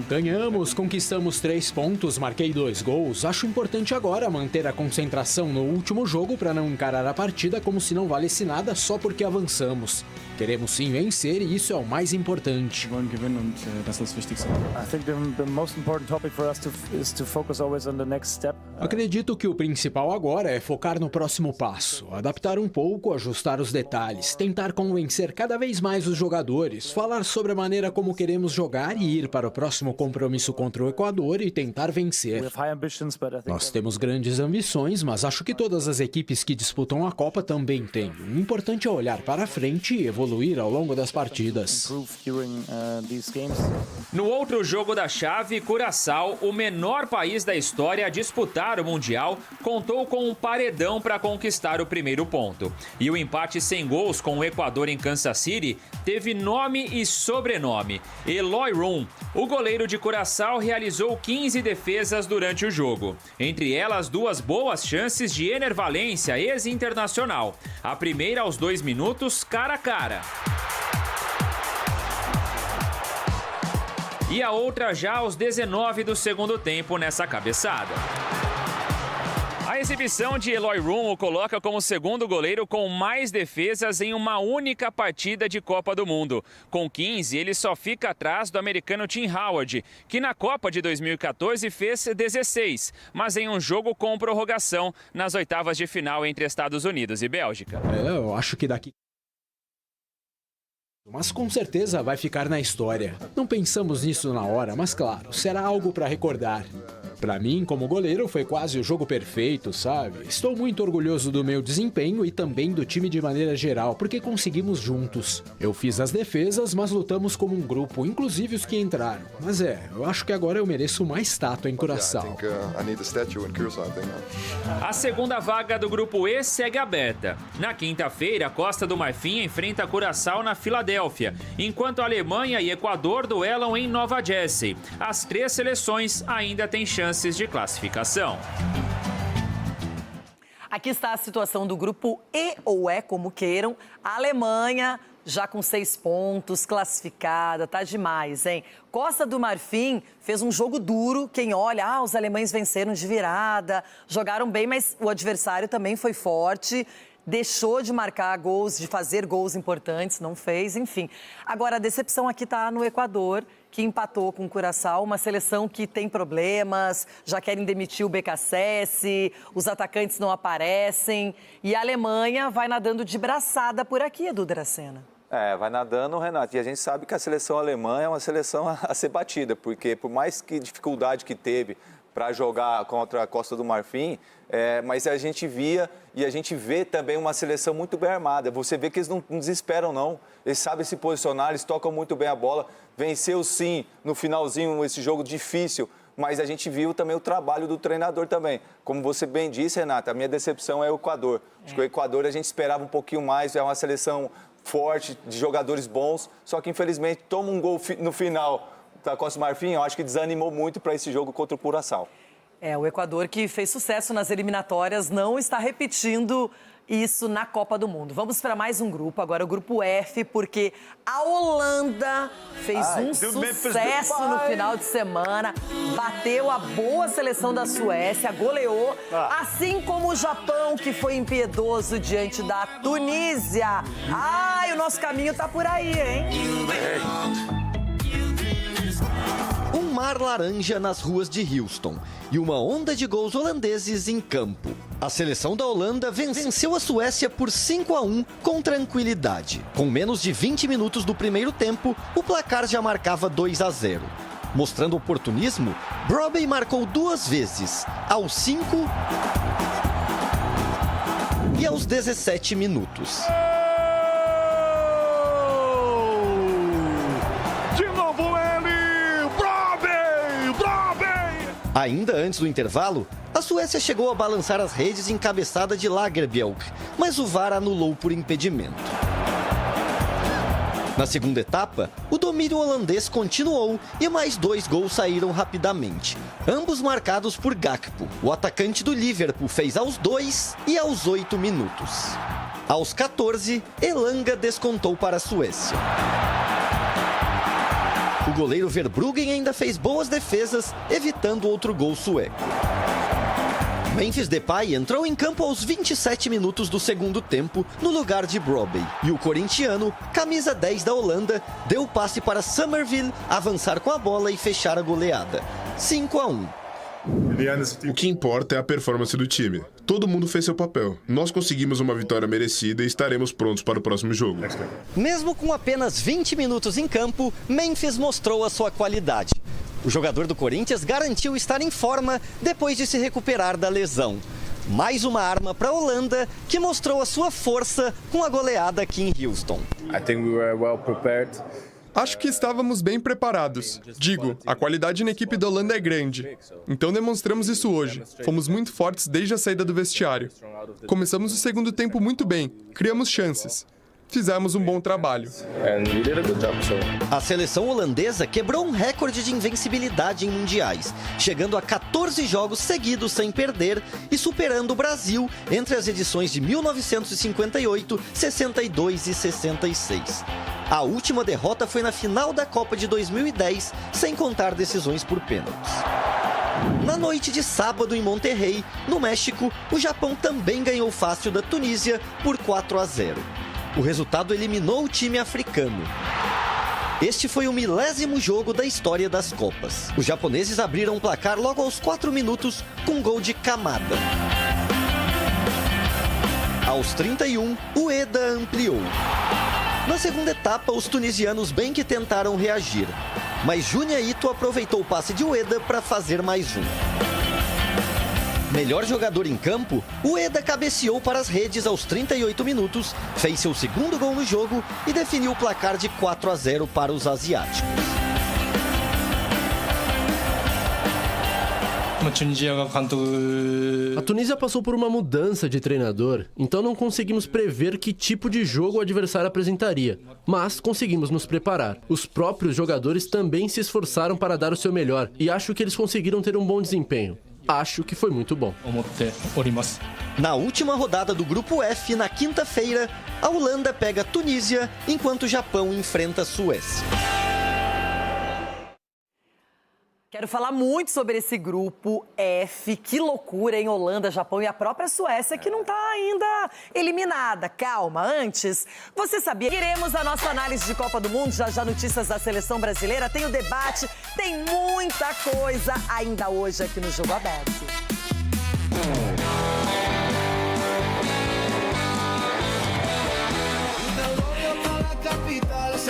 Ganhamos, conquistamos 3 pontos, marquei 2 gols. Acho importante agora manter a concentração no último jogo para não encarar a partida como se não valesse nada só porque avançamos. Queremos sim vencer e isso é o mais importante. Acredito que o principal agora é focar no próximo passo, adaptar um pouco, ajustar os detalhes, tentar convencer cada vez mais os jogadores, falar sobre a maneira como queremos jogar e ir para o próximo compromisso contra o Equador e tentar vencer. Nós temos grandes ambições, mas acho que todas as equipes que disputam a Copa também têm. O importante é olhar para frente e evoluir ao longo das partidas. No outro jogo da chave, Curaçao, o menor país da história a disputar o Mundial, contou com um paredão para conquistar o primeiro ponto. E o empate sem gols com o Equador em Kansas City teve nome e sobrenome: Eloy Room. O goleiro de Curaçao realizou 15 defesas durante o jogo. Entre elas, 2 boas chances de Ener Valencia, ex-internacional. A primeira aos 2 minutos, cara a cara. E a outra já aos 19 do segundo tempo nessa cabeçada. A exibição de Eloy Room o coloca como o segundo goleiro com mais defesas em uma única partida de Copa do Mundo. Com 15, ele só fica atrás do americano Tim Howard, que na Copa de 2014 fez 16, mas em um jogo com prorrogação nas oitavas de final entre Estados Unidos e Bélgica. Eu acho que daqui... Mas com certeza vai ficar na história. Não pensamos nisso na hora, mas claro, será algo para recordar. Para mim, como goleiro, foi quase o jogo perfeito, sabe? Estou muito orgulhoso do meu desempenho e também do time de maneira geral, porque conseguimos juntos. Eu fiz as defesas, mas lutamos como um grupo, inclusive os que entraram. Mas eu acho que agora eu mereço uma estátua em Curaçao. A segunda vaga do grupo E segue aberta. Na quinta-feira, a Costa do Marfim enfrenta Curaçao na Filadélfia, enquanto a Alemanha e Equador duelam em Nova Jersey. As 3 seleções ainda têm chances de classificação. Aqui está a situação do grupo E ou E, como queiram. A Alemanha já com 6 pontos, classificada, tá demais, hein? Costa do Marfim fez um jogo duro. Quem olha, os alemães venceram de virada, jogaram bem, mas o adversário também foi forte. Deixou de marcar gols, de fazer gols importantes, não fez, enfim. Agora, a decepção aqui está no Equador, que empatou com o Curaçao, uma seleção que tem problemas, já querem demitir o BKSS, os atacantes não aparecem. E a Alemanha vai nadando de braçada por aqui, Edu Dracena. Vai nadando, Renato. E a gente sabe que a seleção alemã é uma seleção a ser batida, porque por mais que dificuldade que teve para jogar contra a Costa do Marfim, mas a gente via e a gente vê também uma seleção muito bem armada. Você vê que eles não desesperam, não. Eles sabem se posicionar, eles tocam muito bem a bola. Venceu, sim, no finalzinho, esse jogo difícil, mas a gente viu também o trabalho do treinador também. Como você bem disse, Renata, a minha decepção é o Equador. Acho que o Equador a gente esperava um pouquinho mais, é uma seleção forte, de jogadores bons, só que infelizmente toma um gol no final da Costa do Marfim, eu acho que desanimou muito para esse jogo contra o Curaçao. O Equador, que fez sucesso nas eliminatórias, não está repetindo isso na Copa do Mundo. Vamos para mais um grupo, agora o grupo F, porque a Holanda fez um sucesso no final de semana, bateu a boa seleção da Suécia, goleou, assim como o Japão, que foi impiedoso diante da Tunísia. O nosso caminho tá por aí, hein? Um mar laranja nas ruas de Houston e uma onda de gols holandeses em campo. A seleção da Holanda venceu a Suécia por 5-1 com tranquilidade. Com menos de 20 minutos do primeiro tempo, o placar já marcava 2-0. Mostrando oportunismo, Brobbey marcou 2 vezes, aos 5 e aos 17 minutos. Ainda antes do intervalo, a Suécia chegou a balançar as redes encabeçada de Lagerbjälk, mas o VAR anulou por impedimento. Na segunda etapa, o domínio holandês continuou e mais 2 gols saíram rapidamente, ambos marcados por Gakpo. O atacante do Liverpool fez aos 2 e aos 8 minutos. Aos 14, Elanga descontou para a Suécia. O goleiro Verbruggen ainda fez boas defesas, evitando outro gol sueco. Memphis Depay entrou em campo aos 27 minutos do segundo tempo, no lugar de Brobbey. E o corintiano, camisa 10 da Holanda, deu o passe para Summerville avançar com a bola e fechar a goleada. 5-1. O que importa é a performance do time. Todo mundo fez seu papel. Nós conseguimos uma vitória merecida e estaremos prontos para o próximo jogo. Mesmo com apenas 20 minutos em campo, Memphis mostrou a sua qualidade. O jogador do Corinthians garantiu estar em forma depois de se recuperar da lesão. Mais uma arma para a Holanda, que mostrou a sua força com a goleada aqui em Houston. Acho que estávamos bem preparados. Digo, a qualidade na equipe da Holanda é grande. Então demonstramos isso hoje. Fomos muito fortes desde a saída do vestiário. Começamos o segundo tempo muito bem, criamos chances. Fizemos um bom trabalho. A seleção holandesa quebrou um recorde de invencibilidade em mundiais, chegando a 14 jogos seguidos sem perder e superando o Brasil entre as edições de 1958, 62 e 66. A última derrota foi na final da Copa de 2010, sem contar decisões por pênaltis. Na noite de sábado em Monterrey, no México, o Japão também ganhou fácil da Tunísia por 4-0. O resultado eliminou o time africano. Este foi o milésimo jogo da história das Copas. Os japoneses abriram o placar logo aos 4 minutos com um gol de Kamada. Aos 31, o Ueda ampliou. Na segunda etapa, os tunisianos bem que tentaram reagir, mas Junya Ito aproveitou o passe de Ueda para fazer mais um. Melhor jogador em campo, o Ueda cabeceou para as redes aos 38 minutos, fez seu segundo gol no jogo e definiu o placar de 4-0 para os asiáticos. A Tunísia passou por uma mudança de treinador, então não conseguimos prever que tipo de jogo o adversário apresentaria, mas conseguimos nos preparar. Os próprios jogadores também se esforçaram para dar o seu melhor e acho que eles conseguiram ter um bom desempenho. Acho que foi muito bom. Na última rodada do Grupo F, na quinta-feira, a Holanda pega a Tunísia, enquanto o Japão enfrenta a Suécia. Quero falar muito sobre esse grupo F. Que loucura, hein? Holanda, Japão e a própria Suécia, que não está ainda eliminada. Calma, antes, você sabia? Queremos a nossa análise de Copa do Mundo, já notícias da seleção brasileira, tem o debate, tem muita coisa ainda hoje aqui no Jogo Aberto.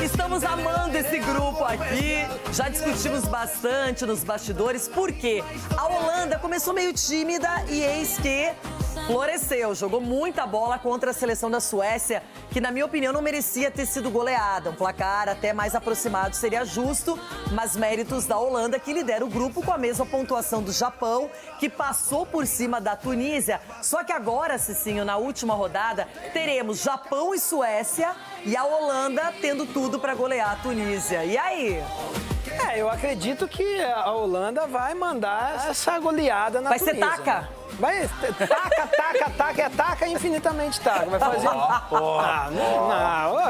Estamos amando esse grupo aqui, já discutimos bastante nos bastidores, porque a Holanda começou meio tímida e eis que floresceu, jogou muita bola contra a seleção da Suécia, que na minha opinião não merecia ter sido goleada, um placar até mais aproximado seria justo, mas méritos da Holanda, que lidera o grupo com a mesma pontuação do Japão, que passou por cima da Tunísia, só que agora, Cicinho, na última rodada, teremos Japão e Suécia e a Holanda tendo tudo para golear a Tunísia. E aí? Eu acredito que a Holanda vai mandar essa goleada na Tunísia. Vai ser taca? Vai, taca infinitamente taca. Vai fazer.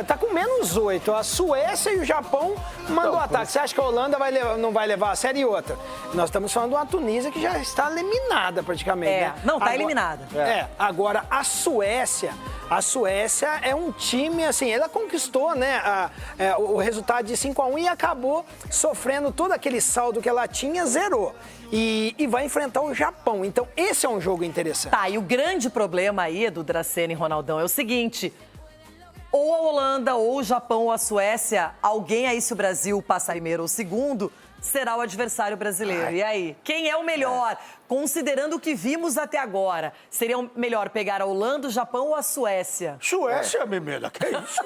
Tá com -8. A Suécia e o Japão mandou ataque. Você acha que a Holanda não vai levar a série? E outra? Nós estamos falando de uma Tunísia que já está eliminada praticamente. Né? Não, tá eliminada. Agora a Suécia é um time, assim, ela conquistou, né, o resultado de 5-1 e acabou sofrendo todo aquele saldo que ela tinha, zerou. E vai enfrentar o Japão. Então, esse é um jogo interessante. Tá, e o grande problema aí do Dracena e Ronaldão é o seguinte: ou a Holanda, ou o Japão, ou a Suécia, alguém aí, se o Brasil passar primeiro ou segundo, será o adversário brasileiro. E aí? Quem é o melhor? Considerando o que vimos até agora, seria melhor pegar a Holanda, o Japão ou a Suécia? Suécia, Memeda, que é isso?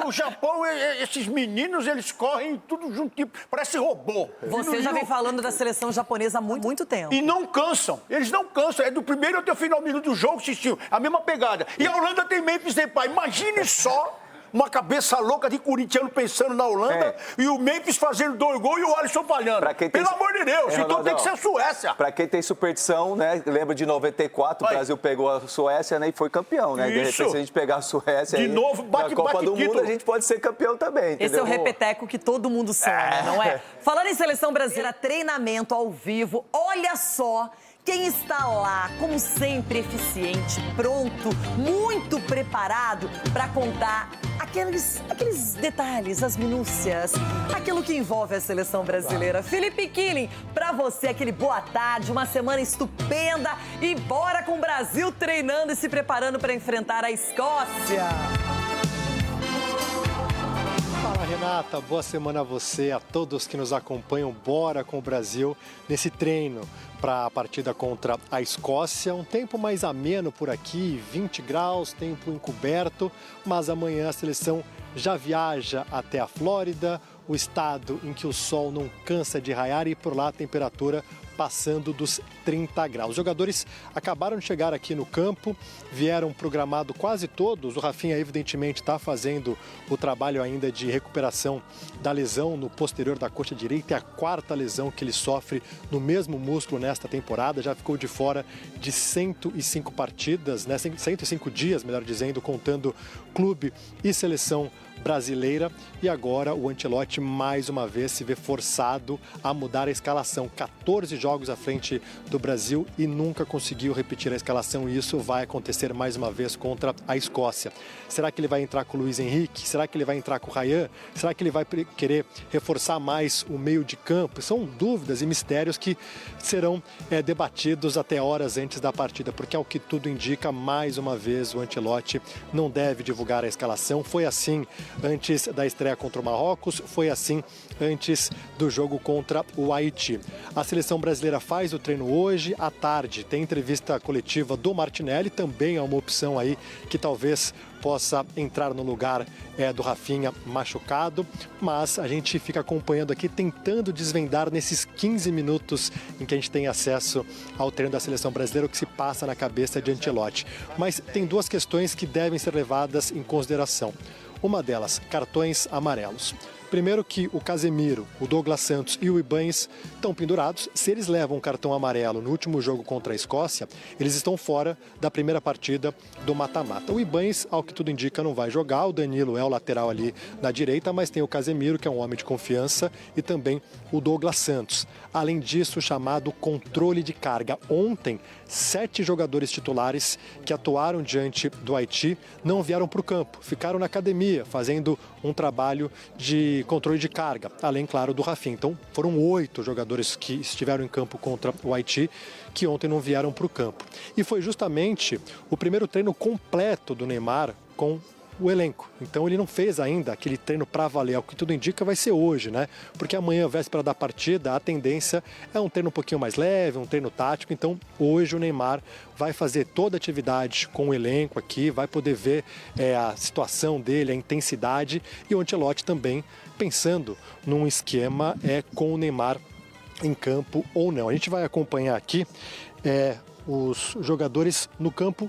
O Japão, esses meninos, eles correm tudo junto, parece robô. Você já vem falando da seleção japonesa há muito tempo. E não cansam, eles não cansam. É do primeiro até o final minuto do jogo, assistiu, a mesma pegada. E a Holanda tem Memphis Depay, imagine só. Uma cabeça louca de corintiano pensando na Holanda e o Memphis fazendo 2 gols e o Alisson falhando. Pelo amor de Deus, então tem que ser a Suécia. Pra quem tem superstição, né? Lembra de 94, o Brasil pegou a Suécia, né? E foi campeão, né? De repente, se a gente pegar a Suécia de novo, na Copa do Mundo, a gente pode ser campeão também, entendeu? Esse é o repeteco que todo mundo sonha, não é? Falando em seleção brasileira, treinamento ao vivo, olha só quem está lá, como sempre, eficiente, pronto, muito preparado para contar aqueles detalhes, as minúcias, aquilo que envolve a seleção brasileira. Felipe Killing, para você, aquele boa tarde, uma semana estupenda e bora com o Brasil treinando e se preparando para enfrentar a Escócia. Fala, Renata, boa semana a você, a todos que nos acompanham. Bora com o Brasil nesse treino para a partida contra a Escócia. Um tempo mais ameno por aqui, 20 graus, tempo encoberto, mas amanhã a seleção já viaja até a Flórida, o estado em que o sol não cansa de raiar e por lá a temperatura passando dos 30 graus. Os jogadores acabaram de chegar aqui no campo, vieram programado quase todos. O Rafinha, evidentemente, está fazendo o trabalho ainda de recuperação da lesão no posterior da coxa direita. É a quarta lesão que ele sofre no mesmo músculo nesta temporada. Já ficou de fora de 105 partidas, né? 105 dias, melhor dizendo, contando clube e seleção brasileira. E agora o Ancelotti mais uma vez se vê forçado a mudar a escalação. 14 jogos à frente do Brasil e nunca conseguiu repetir a escalação, e isso vai acontecer mais uma vez contra a Escócia. Será que ele vai entrar com o Luiz Henrique? Será que ele vai entrar com o Ryan? Será que ele vai querer reforçar mais o meio de campo? São dúvidas e mistérios que serão debatidos até horas antes da partida, porque ao que tudo indica, mais uma vez o Ancelotti não deve divulgar a escalação. Foi assim antes da estreia contra o Marrocos, foi assim antes do jogo contra o Haiti. A seleção brasileira faz o treino hoje, à tarde tem entrevista coletiva do Martinelli, também é uma opção aí que talvez possa entrar no lugar do Rafinha machucado, mas a gente fica acompanhando aqui, tentando desvendar nesses 15 minutos em que a gente tem acesso ao treino da seleção brasileira o que se passa na cabeça de Ancelotti. Mas tem duas questões que devem ser levadas em consideração. Uma delas, cartões amarelos. Primeiro que o Casemiro, o Douglas Santos e o Ibañez estão pendurados. Se eles levam um cartão amarelo no último jogo contra a Escócia, eles estão fora da primeira partida do mata-mata. O Ibañez, ao que tudo indica, não vai jogar. O Danilo é o lateral ali na direita, mas tem o Casemiro, que é um homem de confiança, e também o Douglas Santos. Além disso, o chamado controle de carga. Ontem, 7 jogadores titulares que atuaram diante do Haiti não vieram para o campo, ficaram na academia fazendo um trabalho de controle de carga, além, claro, do Rafinha. Então, foram 8 jogadores que estiveram em campo contra o Haiti que ontem não vieram para o campo. E foi justamente o primeiro treino completo do Neymar com o elenco. Então ele não fez ainda aquele treino para valer, o que tudo indica vai ser hoje, né? Porque amanhã, véspera da partida, a tendência é um treino um pouquinho mais leve, um treino tático. Então hoje o Neymar vai fazer toda a atividade com o elenco aqui, vai poder ver a situação dele, a intensidade, e o Ancelotti também pensando num esquema com o Neymar em campo ou não. A gente vai acompanhar aqui os jogadores no campo,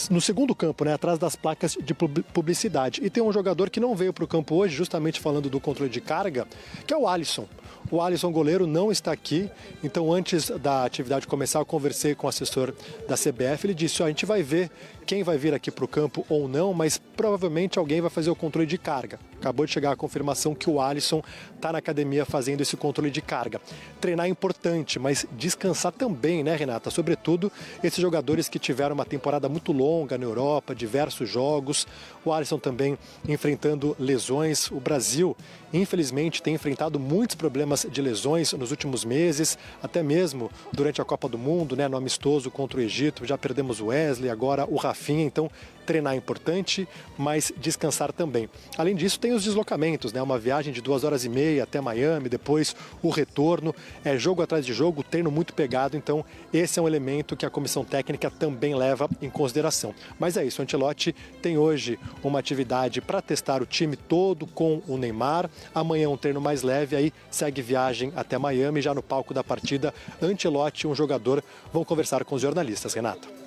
no segundo campo, né, atrás das placas de publicidade. E tem um jogador que não veio para o campo hoje, justamente falando do controle de carga, que é o Alisson. O Alisson, goleiro, não está aqui. Então, antes da atividade começar, eu conversei com o assessor da CBF. Ele disse, a gente vai ver quem vai vir aqui para o campo ou não, mas provavelmente alguém vai fazer o controle de carga. Acabou de chegar a confirmação que o Alisson está na academia fazendo esse controle de carga. Treinar é importante, mas descansar também, né, Renata? Sobretudo esses jogadores que tiveram uma temporada muito longa na Europa, diversos jogos. O Alisson também enfrentando lesões. O Brasil, infelizmente, tem enfrentado muitos problemas de lesões nos últimos meses, até mesmo durante a Copa do Mundo, né, no amistoso contra o Egito. Já perdemos o Wesley, agora o Rafinha. Então, treinar é importante, mas descansar também. Além disso, tem os deslocamentos, né? Uma viagem de 2h30 até Miami, depois o retorno, jogo atrás de jogo, treino muito pegado. Então, esse é um elemento que a comissão técnica também leva em consideração. Mas é isso, o Ancelotti tem hoje uma atividade para testar o time todo com o Neymar. Amanhã um treino mais leve, aí segue viagem até Miami. Já no palco da partida, Ancelotti e um jogador vão conversar com os jornalistas. Renata.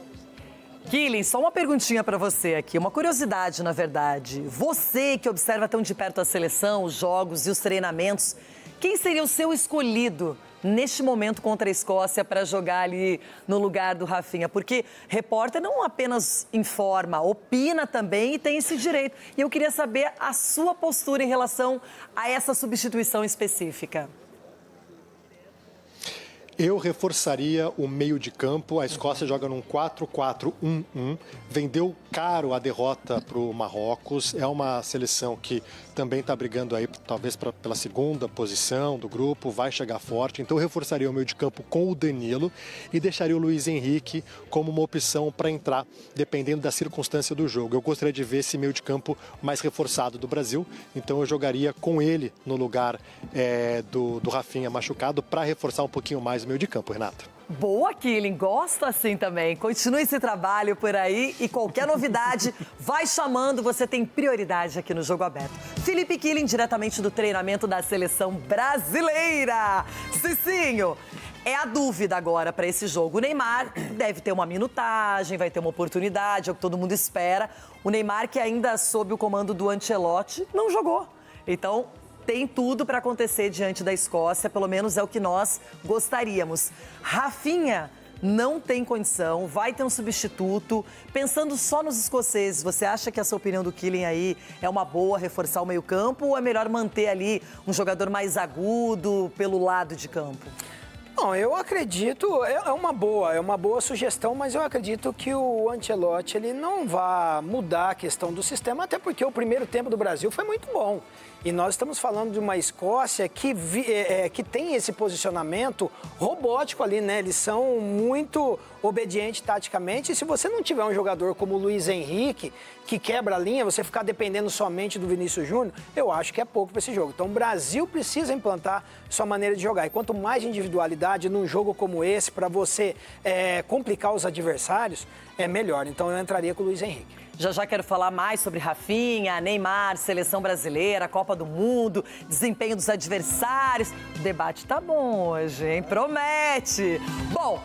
Killing, só uma perguntinha para você aqui, uma curiosidade, na verdade. Você que observa tão de perto a seleção, os jogos e os treinamentos, quem seria o seu escolhido neste momento contra a Escócia para jogar ali no lugar do Rafinha? Porque repórter não apenas informa, opina também e tem esse direito. E eu queria saber a sua postura em relação a essa substituição específica. Eu reforçaria o meio de campo. A Escócia joga num 4-4-1-1. Vendeu caro a derrota para o Marrocos. É uma seleção que também está brigando aí, talvez pela segunda posição do grupo. Vai chegar forte. Então eu reforçaria o meio de campo com o Danilo e deixaria o Luiz Henrique como uma opção para entrar, dependendo da circunstância do jogo. Eu gostaria de ver esse meio de campo mais reforçado do Brasil. Então eu jogaria com ele no lugar do Rafinha machucado para reforçar um pouquinho mais o meio de campo, Renata. Boa, Killing. Gosto assim também. Continue esse trabalho por aí e qualquer novidade, vai chamando. Você tem prioridade aqui no Jogo Aberto. Felipe Killing, diretamente do treinamento da seleção brasileira. Cicinho, é a dúvida agora para esse jogo. O Neymar deve ter uma minutagem, vai ter uma oportunidade, é o que todo mundo espera. O Neymar, que ainda sob o comando do Ancelotti, não jogou. Então, tem tudo para acontecer diante da Escócia, pelo menos é o que nós gostaríamos. Rafinha não tem condição, vai ter um substituto. Pensando só nos escoceses, você acha que essa opinião do Killing aí é uma boa, reforçar o meio-campo, ou é melhor manter ali um jogador mais agudo pelo lado de campo? Bom, eu acredito, é uma boa sugestão, mas eu acredito que o Ancelotti ele não vai mudar a questão do sistema, até porque o primeiro tempo do Brasil foi muito bom. E nós estamos falando de uma Escócia que tem esse posicionamento robótico ali, né? Eles são muito obedientes taticamente. E se você não tiver um jogador como o Luiz Henrique, que quebra a linha, você ficar dependendo somente do Vinícius Júnior, eu acho que é pouco para esse jogo. Então o Brasil precisa implantar sua maneira de jogar. E quanto mais individualidade num jogo como esse, para você complicar os adversários, é melhor. Então eu entraria com o Luiz Henrique. Já quero falar mais sobre Rafinha, Neymar, seleção brasileira, Copa do Mundo, desempenho dos adversários. O debate tá bom hoje, hein? Promete! Bom,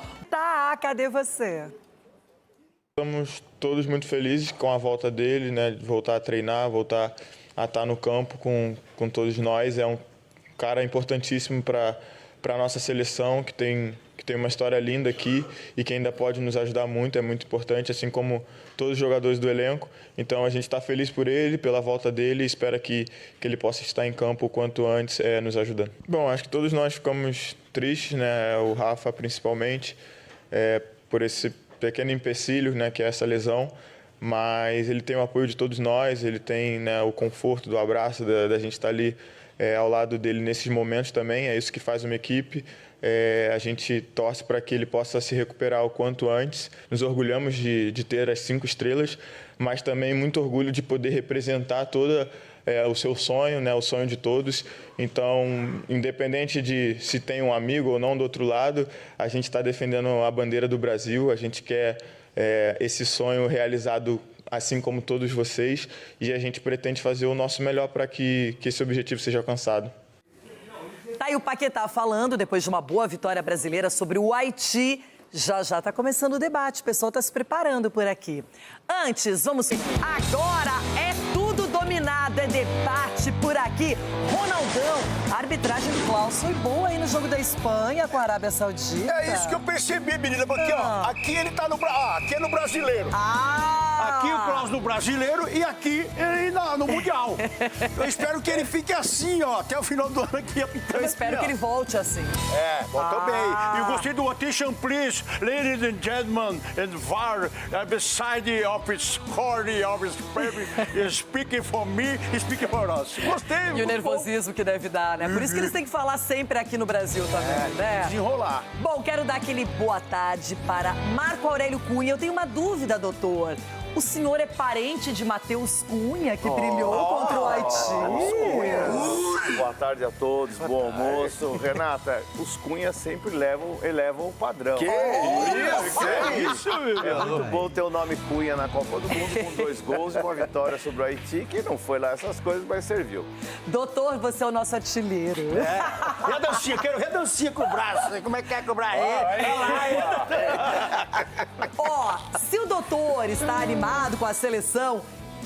cadê você? Estamos todos muito felizes com a volta dele, né? De voltar a treinar, voltar a estar no campo com todos nós. É um cara importantíssimo para a nossa seleção, que tem uma história linda aqui e que ainda pode nos ajudar muito, é muito importante, assim como todos os jogadores do elenco. Então a gente está feliz por ele, pela volta dele, e espera que ele possa estar em campo o quanto antes, nos ajudando. Bom, acho que todos nós ficamos tristes, né? O Rafa principalmente, por esse pequeno empecilho, né, que é essa lesão, mas ele tem o apoio de todos nós, ele tem, né, o conforto do abraço, da gente estar ali ao lado dele nesses momentos também, é isso que faz uma equipe. A gente torce para que ele possa se recuperar o quanto antes. Nos orgulhamos de ter as 5 estrelas, mas também muito orgulho de poder representar todo o seu sonho, né, o sonho de todos. Então, independente de se tem um amigo ou não do outro lado, a gente está defendendo a bandeira do Brasil, a gente quer esse sonho realizado assim como todos vocês, e a gente pretende fazer o nosso melhor para que esse objetivo seja alcançado. Tá aí o Paquetá falando, depois de uma boa vitória brasileira sobre o Haiti. Já está começando o debate, o pessoal está se preparando por aqui. Antes, vamos... Agora é tudo dominado, é debate por aqui. Ronaldão, a arbitragem do Klaus foi boa aí no jogo da Espanha com a Arábia Saudita. É isso que eu percebi, menina, porque aqui ele tá aqui é no brasileiro. Aqui o Klaus no brasileiro e aqui ele no Mundial. Eu espero que ele fique assim, até o final do ano aqui. Eu espero que ele volte assim. Voltou bem. E eu gostei do attention, please, ladies and gentlemen, and VAR, beside of his court, of his baby, speaking for me, speaking for us. Gostei. E o nervosismo que deve dar, né? Por isso que eles têm que falar sempre aqui no Brasil também, né? Desenrolar. Bom, quero dar aquele boa tarde para Marco Aurélio Cunha. Eu tenho uma dúvida, doutor. O senhor é parente de Matheus Cunha, que brilhou contra o Haiti? Boa tarde a todos, bom almoço. Renata, os Cunhas sempre elevam o padrão. Que isso, meu? É muito bom ter o nome Cunha na Copa do Mundo, com 2 gols e uma vitória sobre o Haiti, que não foi lá essas coisas, mas serviu. Doutor, você é o nosso artilheiro. E a dancinha? Quero ver a dancinha com o braço. Como é que quer cobrar ele? Se o doutor está animado com a seleção,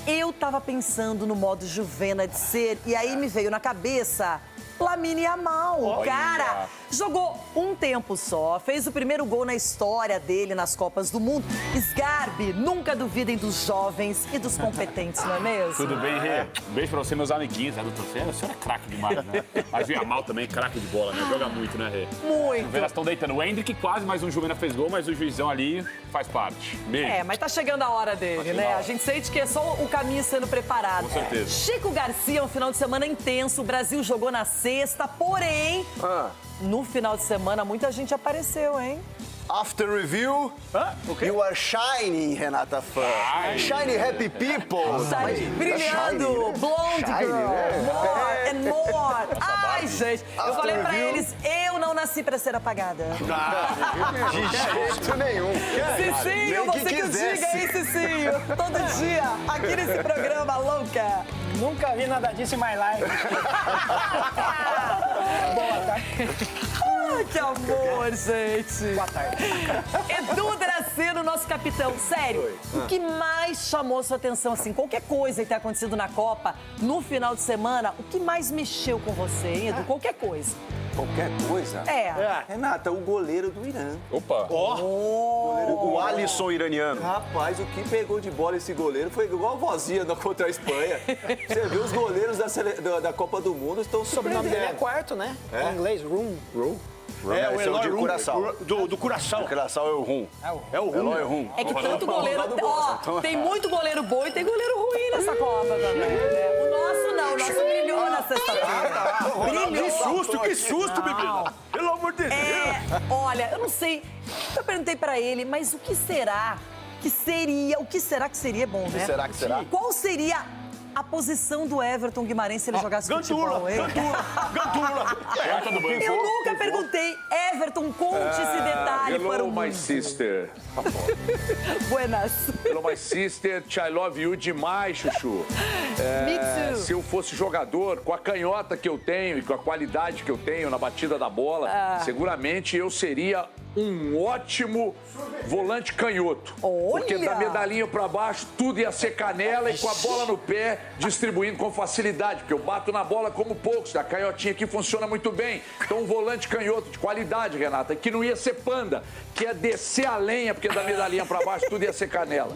eu tava pensando no modo Juvena de ser, e aí me veio na cabeça Lamine Yamal. O Olha. cara jogou um tempo só, fez o primeiro gol na história dele nas Copas do Mundo. Sgarbi, nunca duvidem dos jovens e dos competentes, não é mesmo? Tudo bem, Rê? Um beijo pra você, meus amiguinhos, né, doutor? O senhor é craque demais, né? Mas o Yamal também, craque de bola, né? Joga muito, né, Rê? Muito. Elas estão deitando. O Hendrick quase, mais um Juvena fez gol, mas o juizão ali faz parte. Beijo. É, mas tá chegando a hora dele, né? A gente sente que é só o caminho sendo preparado. Com certeza. Chico Garcia, um final de semana intenso. O Brasil jogou na sexta, porém, no final de semana, muita gente apareceu, hein? After review, you are shining, Renata Fã. Shiny happy people. Shiny, brilhando, blonde girl, more and more. Ai, gente, eu falei pra eles, eu não nasci pra ser apagada. De jeito nenhum. Cicinho, você que o diga, hein, Cicinho? Todo dia, aqui nesse programa louca. Nunca vi nada disso em my life. Boa tarde. Ai, que amor, gente. Boa tarde. Edu Draceno, nosso capitão. Sério, o que mais chamou sua atenção, assim, qualquer coisa que tenha acontecido na Copa, no final de semana, o que mais mexeu com você, hein, Edu? Qualquer coisa. Qualquer coisa? É. Renata, o goleiro do Irã. Opa! O Alisson iraniano. Rapaz, o que pegou de bola esse goleiro foi igual a vozinha contra a Espanha. Você vê os goleiros da Copa do Mundo estão O sobrenome dele é surpreendendo. quarto, né? É? Em inglês, Room. É, o Esse é o de Eloy Curaçao. Rum, do Curaçao. O Curaçao é o Rum. É o Rum. Eloy Rum. É que tanto goleiro... Ó, tem muito goleiro bom e tem goleiro ruim nessa Copa também, né? O nosso não, o nosso brilhou na sexta-feira. Brilhou. Que susto, bebida. Pelo amor de Deus. Olha, eu não sei, eu perguntei pra ele, mas o que será que seria bom, né? O que será que será? Qual seria a posição do Everton Guimarães se ele jogasse futebol, hein? Gandula. Eu nunca perguntei. Everton, conte esse detalhe para o mundo. My sister. Buenas. Hello, my sister. I love you demais, Chuchu. Me too. Se eu fosse jogador, com a canhota que eu tenho e com a qualidade que eu tenho na batida da bola, seguramente eu seria um ótimo volante canhoto. Porque da medalhinha pra baixo, tudo ia ser canela e com a bola no pé, distribuindo com facilidade. Porque eu bato na bola como poucos. A canhotinha aqui funciona muito bem. Então, um volante canhoto de qualidade, Renata, que não ia ser panda, que ia descer a lenha, porque da medalhinha pra baixo, tudo ia ser canela.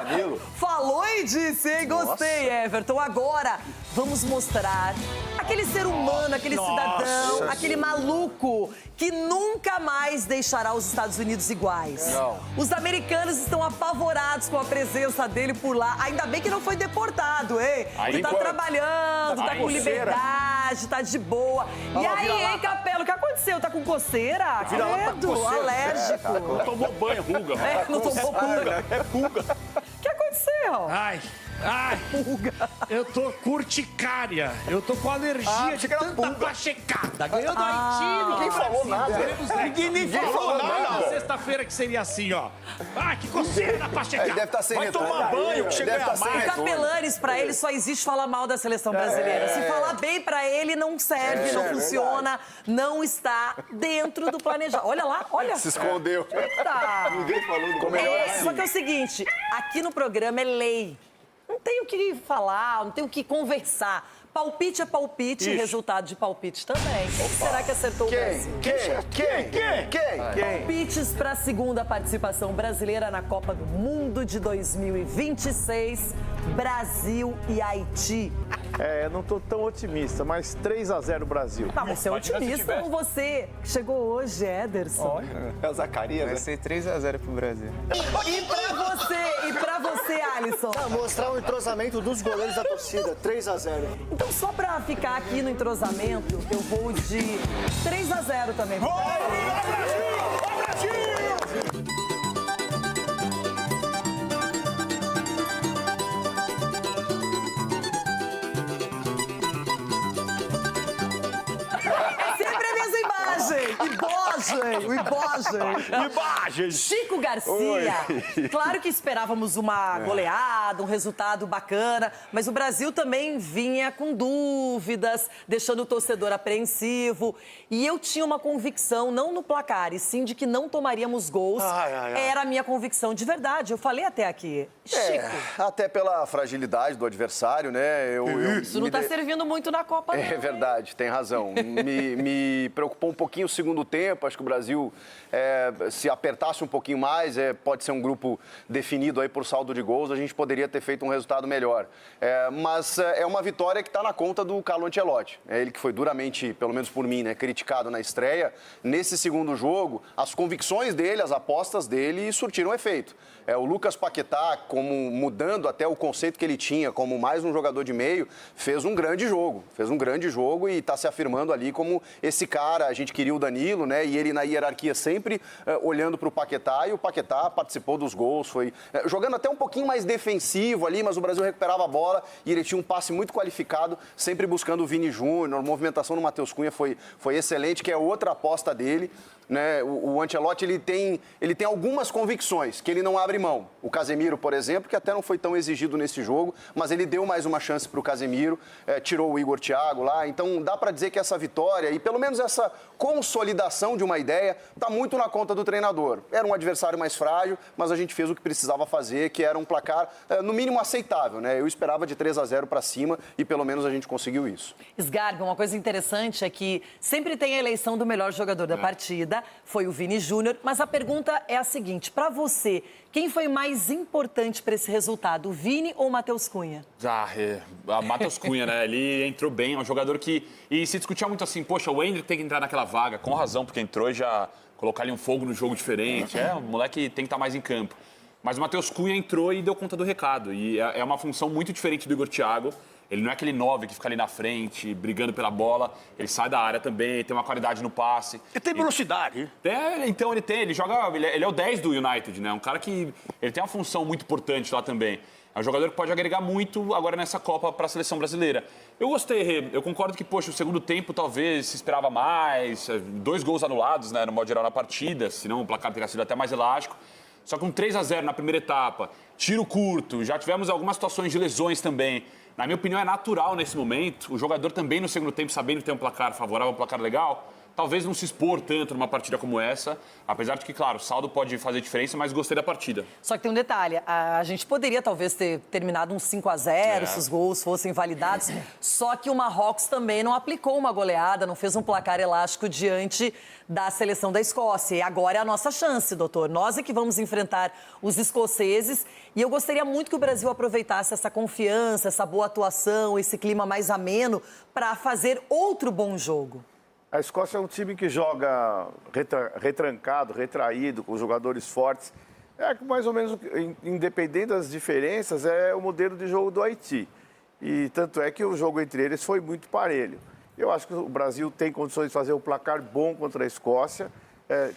Danilo. Falou e disse, hein? Gostei, Everton. Agora, vamos mostrar aquele ser humano, aquele cidadão, aquele maluco que nunca mais deixará os Estados Unidos iguais. Não. Os americanos estão apavorados com a presença dele por lá. Ainda bem que não foi deportado, hein? Ele tá trabalhando, tá com liberdade, tá de boa. E aí, hein, Capelo, o que aconteceu? Tá com coceira? Credo, alérgico. Não tomou banho, ruga. Não tomou pulga. É pulga. O que aconteceu? Ai, eu tô curticária. Eu tô com alergia de tanta pachecada. Ganhou do Haiti. Ninguém falou nada. Ninguém falou nada. Sexta-feira que seria assim, ó. Que coceira na pachecada. Ele deve estar sem Vai tomar banho, que chega a O Capelanes, pra ele, só existe falar mal da seleção brasileira. Se falar bem pra ele, não serve, não funciona, não está dentro do planejado. Olha lá, olha. Se escondeu. Eita. Ninguém falou do melhor assim. Só que é o seguinte, aqui no programa é lei. Não tem o que falar, não tem o que conversar. Palpite é palpite, resultado de palpite também. Quem será que acertou o Brasil? Quem? Palpites para a segunda participação brasileira na Copa do Mundo de 2026, Brasil e Haiti. Eu não tô tão otimista, mas 3-0 Brasil. Tá, você é otimista com você. Chegou hoje, Ederson. É o Zacarias. Vai ser 3-0 pro Brasil. E pra você, Alisson? Mostrar o entrosamento dos goleiros da torcida, 3-0. Então, só pra ficar aqui no entrosamento, eu vou de 3-0 também. É sempre a mesma imagem. E bola Imagens. Chico Garcia. Claro que esperávamos uma goleada, um resultado bacana, mas o Brasil também vinha com dúvidas, deixando o torcedor apreensivo. E eu tinha uma convicção, não no placar, e sim de que não tomaríamos gols. Era a minha convicção de verdade. Eu falei até aqui. Chico. Até pela fragilidade do adversário, né? Isso não está servindo muito na Copa, não. É verdade, tem razão. Me preocupou um pouquinho o segundo tempo. Acho que o Brasil, se apertasse um pouquinho mais, pode ser um grupo definido aí por saldo de gols, a gente poderia ter feito um resultado melhor. Mas é uma vitória que está na conta do Carlo Ancelotti. É ele que foi duramente, pelo menos por mim, né, criticado na estreia. Nesse segundo jogo, as convicções dele, as apostas dele surtiram efeito. O Lucas Paquetá, como mudando até o conceito que ele tinha, como mais um jogador de meio, fez um grande jogo. Fez um grande jogo e está se afirmando ali como esse cara. A gente queria o Danilo, né? E ele na hierarquia sempre olhando para o Paquetá. E o Paquetá participou dos gols, foi jogando até um pouquinho mais defensivo ali, mas o Brasil recuperava a bola e ele tinha um passe muito qualificado, sempre buscando o Vini Júnior. A movimentação no Matheus Cunha foi excelente, que é outra aposta dele. Né? O Ancelotti ele tem algumas convicções que ele não abre mão. O Casemiro, por exemplo, que até não foi tão exigido nesse jogo, mas ele deu mais uma chance para o Casemiro, tirou o Igor Thiago lá. Então dá para dizer que essa vitória e pelo menos essa consolidação de uma ideia está muito na conta do treinador. Era um adversário mais frágil, mas a gente fez o que precisava fazer, que era um placar no mínimo aceitável. Né? Eu esperava de 3-0 para cima e pelo menos a gente conseguiu isso. Sgarbi, uma coisa interessante é que sempre tem a eleição do melhor jogador da partida. Foi o Vini Júnior, mas a pergunta é a seguinte, para você, quem foi mais importante para esse resultado, o Vini ou o Matheus Cunha? Matheus Cunha, né? Ele entrou bem, é um jogador que... E se discutia muito assim, poxa, o Endrick tem que entrar naquela vaga, com razão, porque entrou e já colocar ali um fogo no jogo diferente. O moleque tem que estar mais em campo. Mas o Matheus Cunha entrou e deu conta do recado. E é uma função muito diferente do Igor Thiago. Ele não é aquele 9 que fica ali na frente, brigando pela bola. Ele sai da área também, tem uma qualidade no passe. Ele tem velocidade. Então ele joga... Ele é o 10 do United, né? Um cara que... Ele tem uma função muito importante lá também. É um jogador que pode agregar muito agora nessa Copa para a seleção brasileira. Eu gostei, eu concordo que, poxa, o segundo tempo talvez se esperava mais. 2 gols anulados, né, no modo geral na partida, senão o placar teria sido até mais elástico. Só com 3-0 na primeira etapa, tiro curto, já tivemos algumas situações de lesões também. Na minha opinião, é natural nesse momento. O jogador também no segundo tempo, sabendo que tem um placar favorável, um placar legal, talvez não se expor tanto numa partida como essa, apesar de que, claro, o saldo pode fazer diferença, mas gostei da partida. Só que tem um detalhe, a gente poderia talvez ter terminado um 5-0 se os gols fossem validados, só que o Marrocos também não aplicou uma goleada, não fez um placar elástico diante da seleção da Escócia. E agora é a nossa chance, doutor. Nós é que vamos enfrentar os escoceses e eu gostaria muito que o Brasil aproveitasse essa confiança, essa boa atuação, esse clima mais ameno para fazer outro bom jogo. A Escócia é um time que joga retrancado, retraído, com jogadores fortes. É que mais ou menos, independente das diferenças, é o modelo de jogo do Haiti. E tanto é que o jogo entre eles foi muito parelho. Eu acho que o Brasil tem condições de fazer um placar bom contra a Escócia.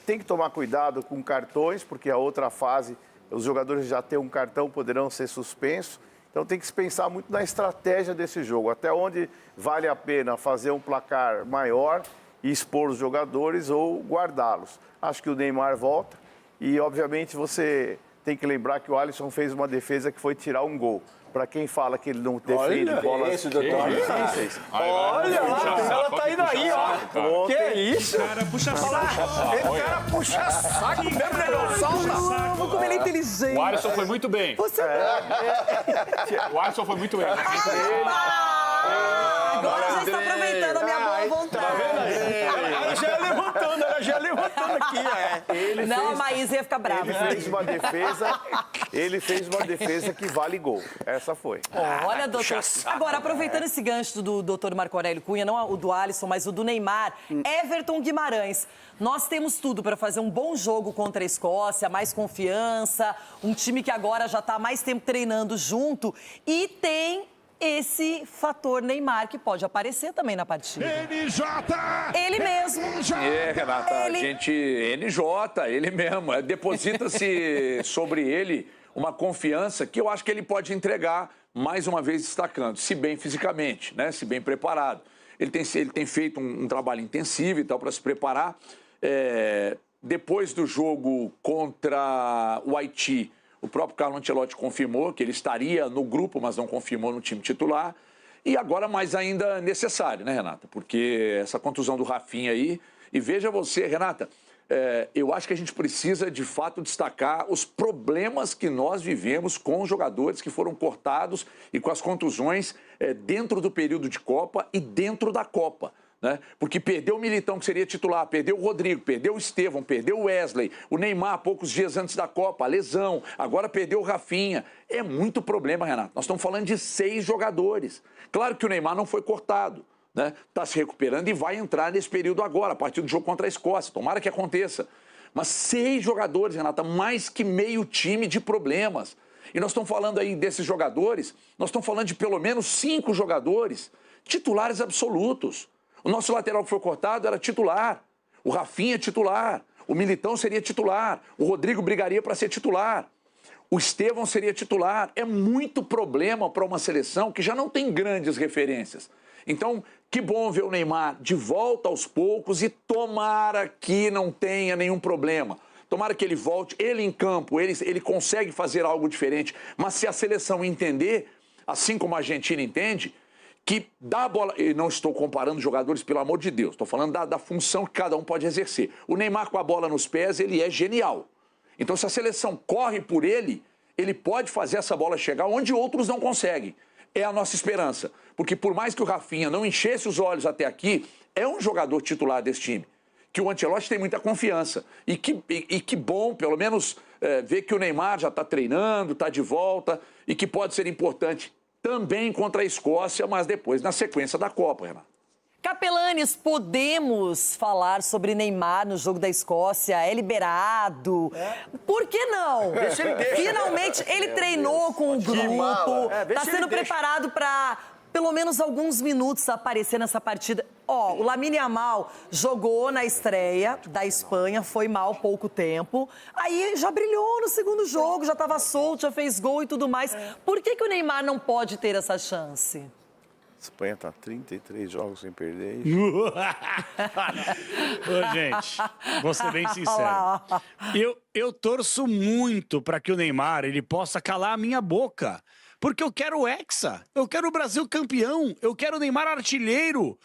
Tem que tomar cuidado com cartões, porque a outra fase, os jogadores já têm um cartão, poderão ser suspensos. Então tem que se pensar muito na estratégia desse jogo. Até onde vale a pena fazer um placar maior e expor os jogadores ou guardá-los. Acho que o Neymar volta e, obviamente, você tem que lembrar que o Alisson fez uma defesa que foi tirar um gol. Para quem fala que ele não defende bolas difíceis. Olha lá, ela tá indo aí, ó. Que isso? Cara, puxa saco. Esse cara puxa saco mesmo, negão. Solta. Vou como ele é inteligente. O Alisson foi muito bem. O Alisson foi muito bem. Agora já está aproveitando a minha boa vontade. Ela já ia levantando aqui. A Maís ia ficar brava. Ele fez uma defesa que vale gol. Essa foi. Olha, doutor. Agora, aproveitando esse gancho do doutor Marco Aurélio Cunha, não o do Alisson, mas o do Neymar, Everton Guimarães. Nós temos tudo para fazer um bom jogo contra a Escócia, mais confiança, um time que agora já está há mais tempo treinando junto e tem esse fator Neymar que pode aparecer também na partida. NJ! Ele mesmo. Renata, ele mesmo. Deposita-se sobre ele uma confiança que eu acho que ele pode entregar, mais uma vez destacando, se bem fisicamente, né? Se bem preparado. Ele tem feito um trabalho intensivo e tal para se preparar, depois do jogo contra o Haiti, o próprio Carlo Ancelotti confirmou que ele estaria no grupo, mas não confirmou no time titular. E agora mais ainda necessário, né, Renata? Porque essa contusão do Rafinha aí... E veja você, Renata, eu acho que a gente precisa, de fato, destacar os problemas que nós vivemos com os jogadores que foram cortados e com as contusões dentro do período de Copa e dentro da Copa. Né? Porque perdeu o Militão, que seria titular, perdeu o Rodrigo, perdeu o Estevão, perdeu o Wesley, o Neymar, poucos dias antes da Copa, a lesão, agora perdeu o Rafinha. É muito problema, Renato. Nós estamos falando de 6 jogadores. Claro que o Neymar não foi cortado, né? Está se recuperando e vai entrar nesse período agora, a partir do jogo contra a Escócia. Tomara que aconteça. Mas 6 jogadores, Renata, mais que meio time de problemas. E nós estamos falando aí desses jogadores, nós estamos falando de pelo menos 5 jogadores titulares absolutos. O nosso lateral que foi cortado era titular. O Rafinha titular. O Militão seria titular. O Rodrigo brigaria para ser titular. O Estevão seria titular. É muito problema para uma seleção que já não tem grandes referências. Então, que bom ver o Neymar de volta aos poucos e tomara que não tenha nenhum problema. Tomara que ele volte, ele em campo, ele consegue fazer algo diferente. Mas se a seleção entender, assim como a Argentina entende, que dá a bola... Eu não estou comparando jogadores, pelo amor de Deus. Estou falando da função que cada um pode exercer. O Neymar com a bola nos pés, ele é genial. Então, se a seleção corre por ele, ele pode fazer essa bola chegar onde outros não conseguem. É a nossa esperança. Porque por mais que o Rafinha não enchesse os olhos até aqui, é um jogador titular desse time. Que o Ancelotti tem muita confiança. E que bom, pelo menos, ver que o Neymar já está treinando, está de volta e que pode ser importante também contra a Escócia, mas depois na sequência da Copa, Renato. Capelanes, podemos falar sobre Neymar no jogo da Escócia? É liberado? Por que não? Deixa ele deixa. Finalmente, ele treinou com o grupo, está sendo preparado para, pelo menos alguns minutos, aparecer nessa partida. O Lamine Yamal jogou na estreia da Espanha, foi mal pouco tempo. Aí já brilhou no segundo jogo, já estava solto, já fez gol e tudo mais. Por que o Neymar não pode ter essa chance? A Espanha está 33 jogos sem perder. Ô, gente, vou ser bem sincero. Eu torço muito para que o Neymar ele possa calar a minha boca. Porque eu quero o Hexa, eu quero o Brasil campeão, eu quero o Neymar artilheiro.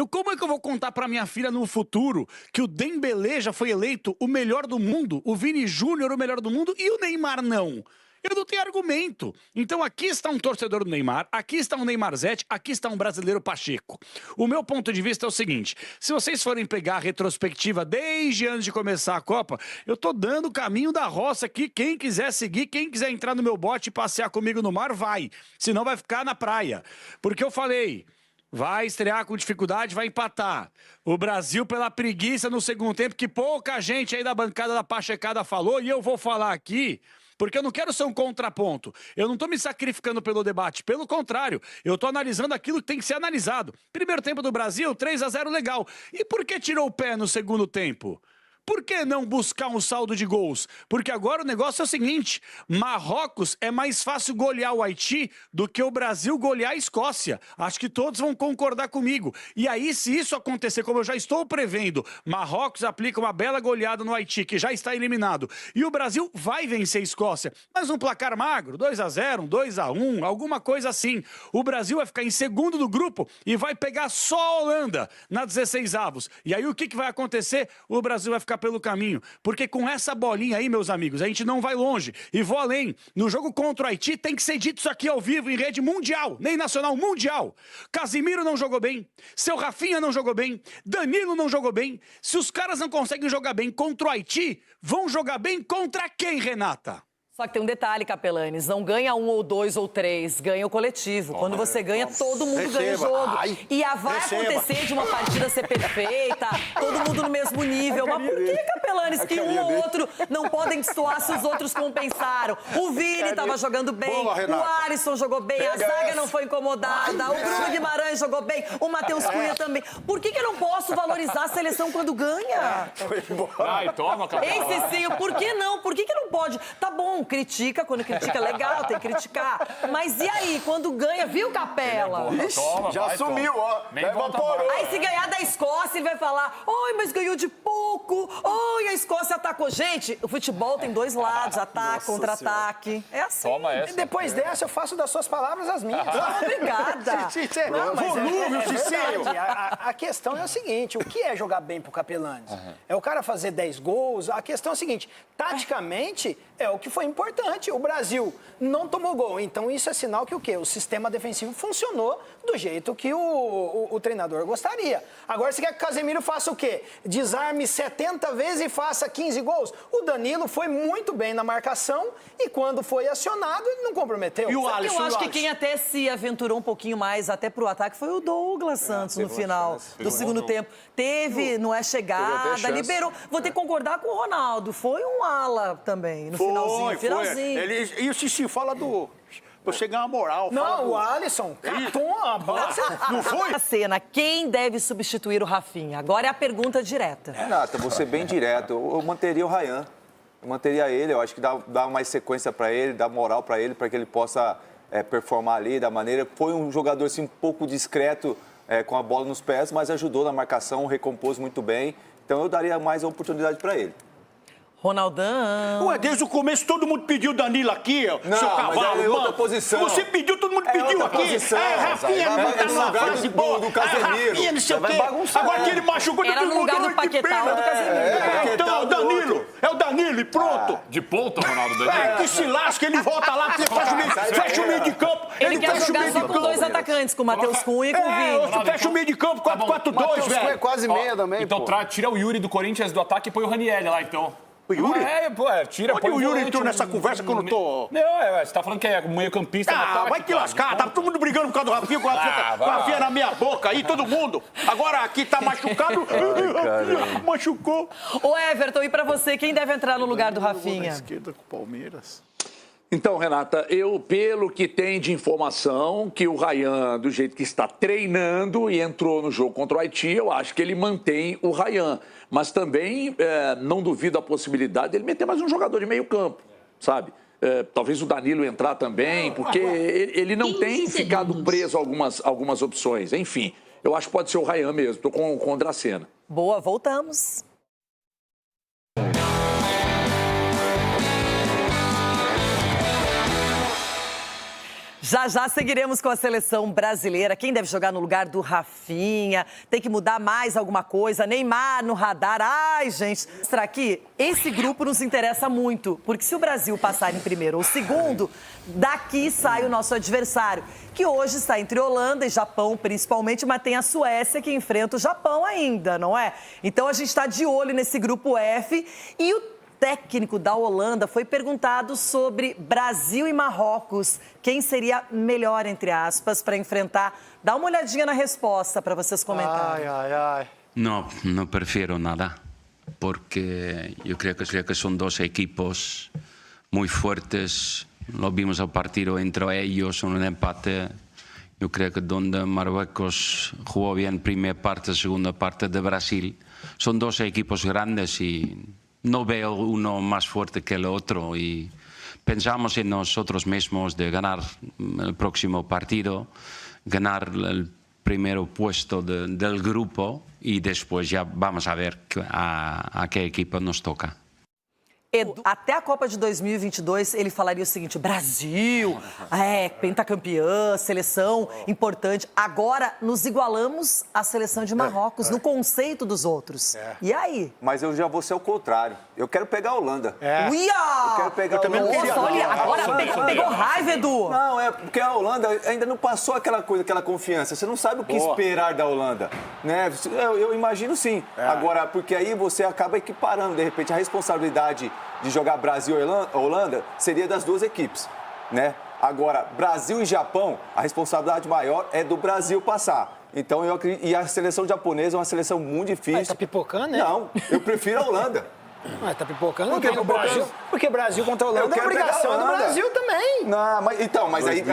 Como é que eu vou contar para minha filha no futuro que o Dembélé já foi eleito o melhor do mundo, o Vini Júnior o melhor do mundo e o Neymar não? Eu não tenho argumento. Então aqui está um torcedor do Neymar, aqui está um Neymarzete, aqui está um brasileiro Pacheco. O meu ponto de vista é o seguinte, se vocês forem pegar a retrospectiva desde antes de começar a Copa, eu tô dando o caminho da roça aqui, quem quiser seguir, quem quiser entrar no meu bote e passear comigo no mar, vai. Senão vai ficar na praia. Porque eu falei... Vai estrear com dificuldade, vai empatar. O Brasil pela preguiça no segundo tempo, que pouca gente aí da bancada da Pachecada falou, e eu vou falar aqui, porque eu não quero ser um contraponto. Eu não estou me sacrificando pelo debate, pelo contrário, eu estou analisando aquilo que tem que ser analisado. Primeiro tempo do Brasil, 3-0 legal. E por que tirou o pé no segundo tempo? Por que não buscar um saldo de gols? Porque agora o negócio é o seguinte, Marrocos é mais fácil golear o Haiti do que o Brasil golear a Escócia. Acho que todos vão concordar comigo. E aí, se isso acontecer, como eu já estou prevendo, Marrocos aplica uma bela goleada no Haiti, que já está eliminado, e o Brasil vai vencer a Escócia. Mas um placar magro, 2-0, 2-1, alguma coisa assim. O Brasil vai ficar em segundo do grupo e vai pegar só a Holanda na 16avos. E aí o que vai acontecer? O Brasil vai ficar pelo caminho, porque com essa bolinha aí, meus amigos, a gente não vai longe. E vou além, no jogo contra o Haiti tem que ser dito isso aqui ao vivo, em rede mundial, nem nacional, mundial. Casimiro não jogou bem, seu Rafinha não jogou bem, Danilo não jogou bem. Se os caras não conseguem jogar bem contra o Haiti, vão jogar bem contra quem, Renata? Só que tem um detalhe, Capelanes, não ganha 1 ou 2 ou 3, ganha o coletivo. Quando você ganha, todo mundo ganha o jogo. E vai acontecer de uma partida ser perfeita, todo mundo no mesmo nível. Mas por que, Capelanes, que um ou outro não podem destoar se os outros compensaram? O Vini estava jogando bem, o Alisson jogou bem, a zaga não foi incomodada, o Bruno Guimarães jogou bem, o Matheus Cunha também. Por que eu não posso valorizar a seleção quando ganha? Ai, toma, Capelanes. Ei, Cicinho, por que não? Por que não pode? Tá bom, critica, quando critica é legal, tem que criticar. Mas e aí, quando ganha, viu, Capela? Ixi, já sumiu, ó. Evaporou. Aí se ganhar da Escócia, fácil, ele vai falar, oi, mas ganhou de pouco, oi, a Escócia atacou. Gente, o futebol tem dois lados, ataque, contra-ataque. É assim. Toma essa. E depois dessa, eu faço das suas palavras as minhas. Obrigada. Não, mas Volúvel, Cicero. verdade. A questão é o seguinte, o que é jogar bem pro Capelanes? É o cara fazer 10 gols? A questão é a seguinte, taticamente é o que foi importante. O Brasil não tomou gol, então isso é sinal que o quê? O sistema defensivo funcionou do jeito que o treinador gostaria. Agora, você quer que o Casemiro faça o quê? Desarme 70 vezes e faça 15 gols? O Danilo foi muito bem na marcação e quando foi acionado, ele não comprometeu. E o Alisson, eu acho que quem até se aventurou um pouquinho mais até pro ataque foi o Douglas Santos no final do segundo tempo. Teve, não é chegada, liberou. Vou ter que concordar com o Ronaldo. Foi um ala também, no finalzinho. E o Cici fala do... Você ganha moral. Não, o Alisson catou a bola. Não foi? A cena, quem deve substituir o Rafinha? Agora é a pergunta direta. Renata, vou ser bem direto. Eu manteria o Ryan. Eu manteria ele. Eu acho que dá mais sequência para ele, dá moral para ele, para que ele possa performar ali da maneira. Foi um jogador assim, um pouco discreto com a bola nos pés, mas ajudou na marcação, recompôs muito bem. Então eu daria mais uma oportunidade para ele. Ronaldão. Ué, desde o começo todo mundo pediu o Danilo aqui, ó. Não, seu cavalo, mas é outra posição. Você pediu, todo mundo pediu aqui. Posição, Rafinha não tá numa fase boa. Do Casemiro. Rafinha, não sei o quê. Bagunçar, agora que ele machucou, era no lugar do Paquetá ou do Casemiro. Então, é o Danilo. É o Danilo e pronto. De ponta, Ronaldo Danilo? Que se lasca, ele volta lá, fecha o meio de campo. Ele quer jogar só com dois atacantes, com o Matheus Cunha e com o Vini. Fecha o meio de campo, 4-4-2, velho. É quase meia também, Então tira o Yuri do Corinthians do ataque e põe o Ranieri lá, então. O Yuri? Tira. Onde o Yuri entrou nessa conversa que eu não tô... Não, você tá falando que é meio campista no ataque. Vai te lascar, tá todo mundo brigando por causa do Rafinha, com o Rafinha na minha boca aí, todo mundo. Agora aqui tá machucado, machucou. Ô Everton, e pra você, quem deve entrar no lugar do Rafinha? Na esquerda com o Palmeiras. Então, Renata, pelo que tem de informação, que o Ryan, do jeito que está treinando e entrou no jogo contra o Haiti, eu acho que ele mantém o Ryan. Mas também não duvido a possibilidade dele meter mais um jogador de meio campo, sabe? Talvez o Danilo entrar também, porque ele não tem ficado preso a algumas opções. Enfim, eu acho que pode ser o Ryan mesmo, estou com o Dracena. Boa, voltamos. Já já seguiremos com a seleção brasileira. Quem deve jogar no lugar do Rafinha? Tem que mudar mais alguma coisa? Neymar no radar? Ai, gente. Será que esse grupo nos interessa muito? Porque se o Brasil passar em primeiro ou segundo, daqui sai o nosso adversário, que hoje está entre Holanda e Japão, principalmente, mas tem a Suécia que enfrenta o Japão ainda, não é? Então a gente está de olho nesse grupo F e o técnico da Holanda foi perguntado sobre Brasil e Marrocos. Quem seria melhor, entre aspas, para enfrentar? Dá uma olhadinha na resposta para vocês comentarem. No, no prefiero nada, porque yo creo que son dos equipos muy fuertes. Lo vimos al partido entre ellos, un empate. Yo creo que donde Marruecos jugó bien primera parte, segunda parte de Brasil. Son dos equipos grandes y no veo uno más fuerte que el otro y pensamos en nosotros mismos de ganar el próximo partido, ganar el primer puesto del grupo y después ya vamos a ver a qué equipo nos toca. Edu, até a Copa de 2022, ele falaria o seguinte: Brasil, pentacampeã, seleção importante. Agora nos igualamos à seleção de Marrocos, no conceito dos outros. E aí? Mas eu já vou ser o contrário. Eu quero pegar a Holanda. Uia! Eu quero pegar a Holanda. Nossa, olha, agora pegou raiva, Edu. Não, é porque a Holanda ainda não passou aquela coisa, aquela confiança. Você não sabe o que esperar da Holanda. Né? Eu imagino sim. Agora, porque aí você acaba equiparando, de repente, a responsabilidade de jogar Brasil e Holanda seria das duas equipes, né? Agora, Brasil e Japão, a responsabilidade maior é do Brasil passar. Então, eu acredito, e a seleção japonesa é uma seleção muito difícil. Tá pipocando, né? Não, eu prefiro a Holanda. Tá pipocando? Porque Brasil contra a Holanda é obrigação do Brasil também. Não, mas aí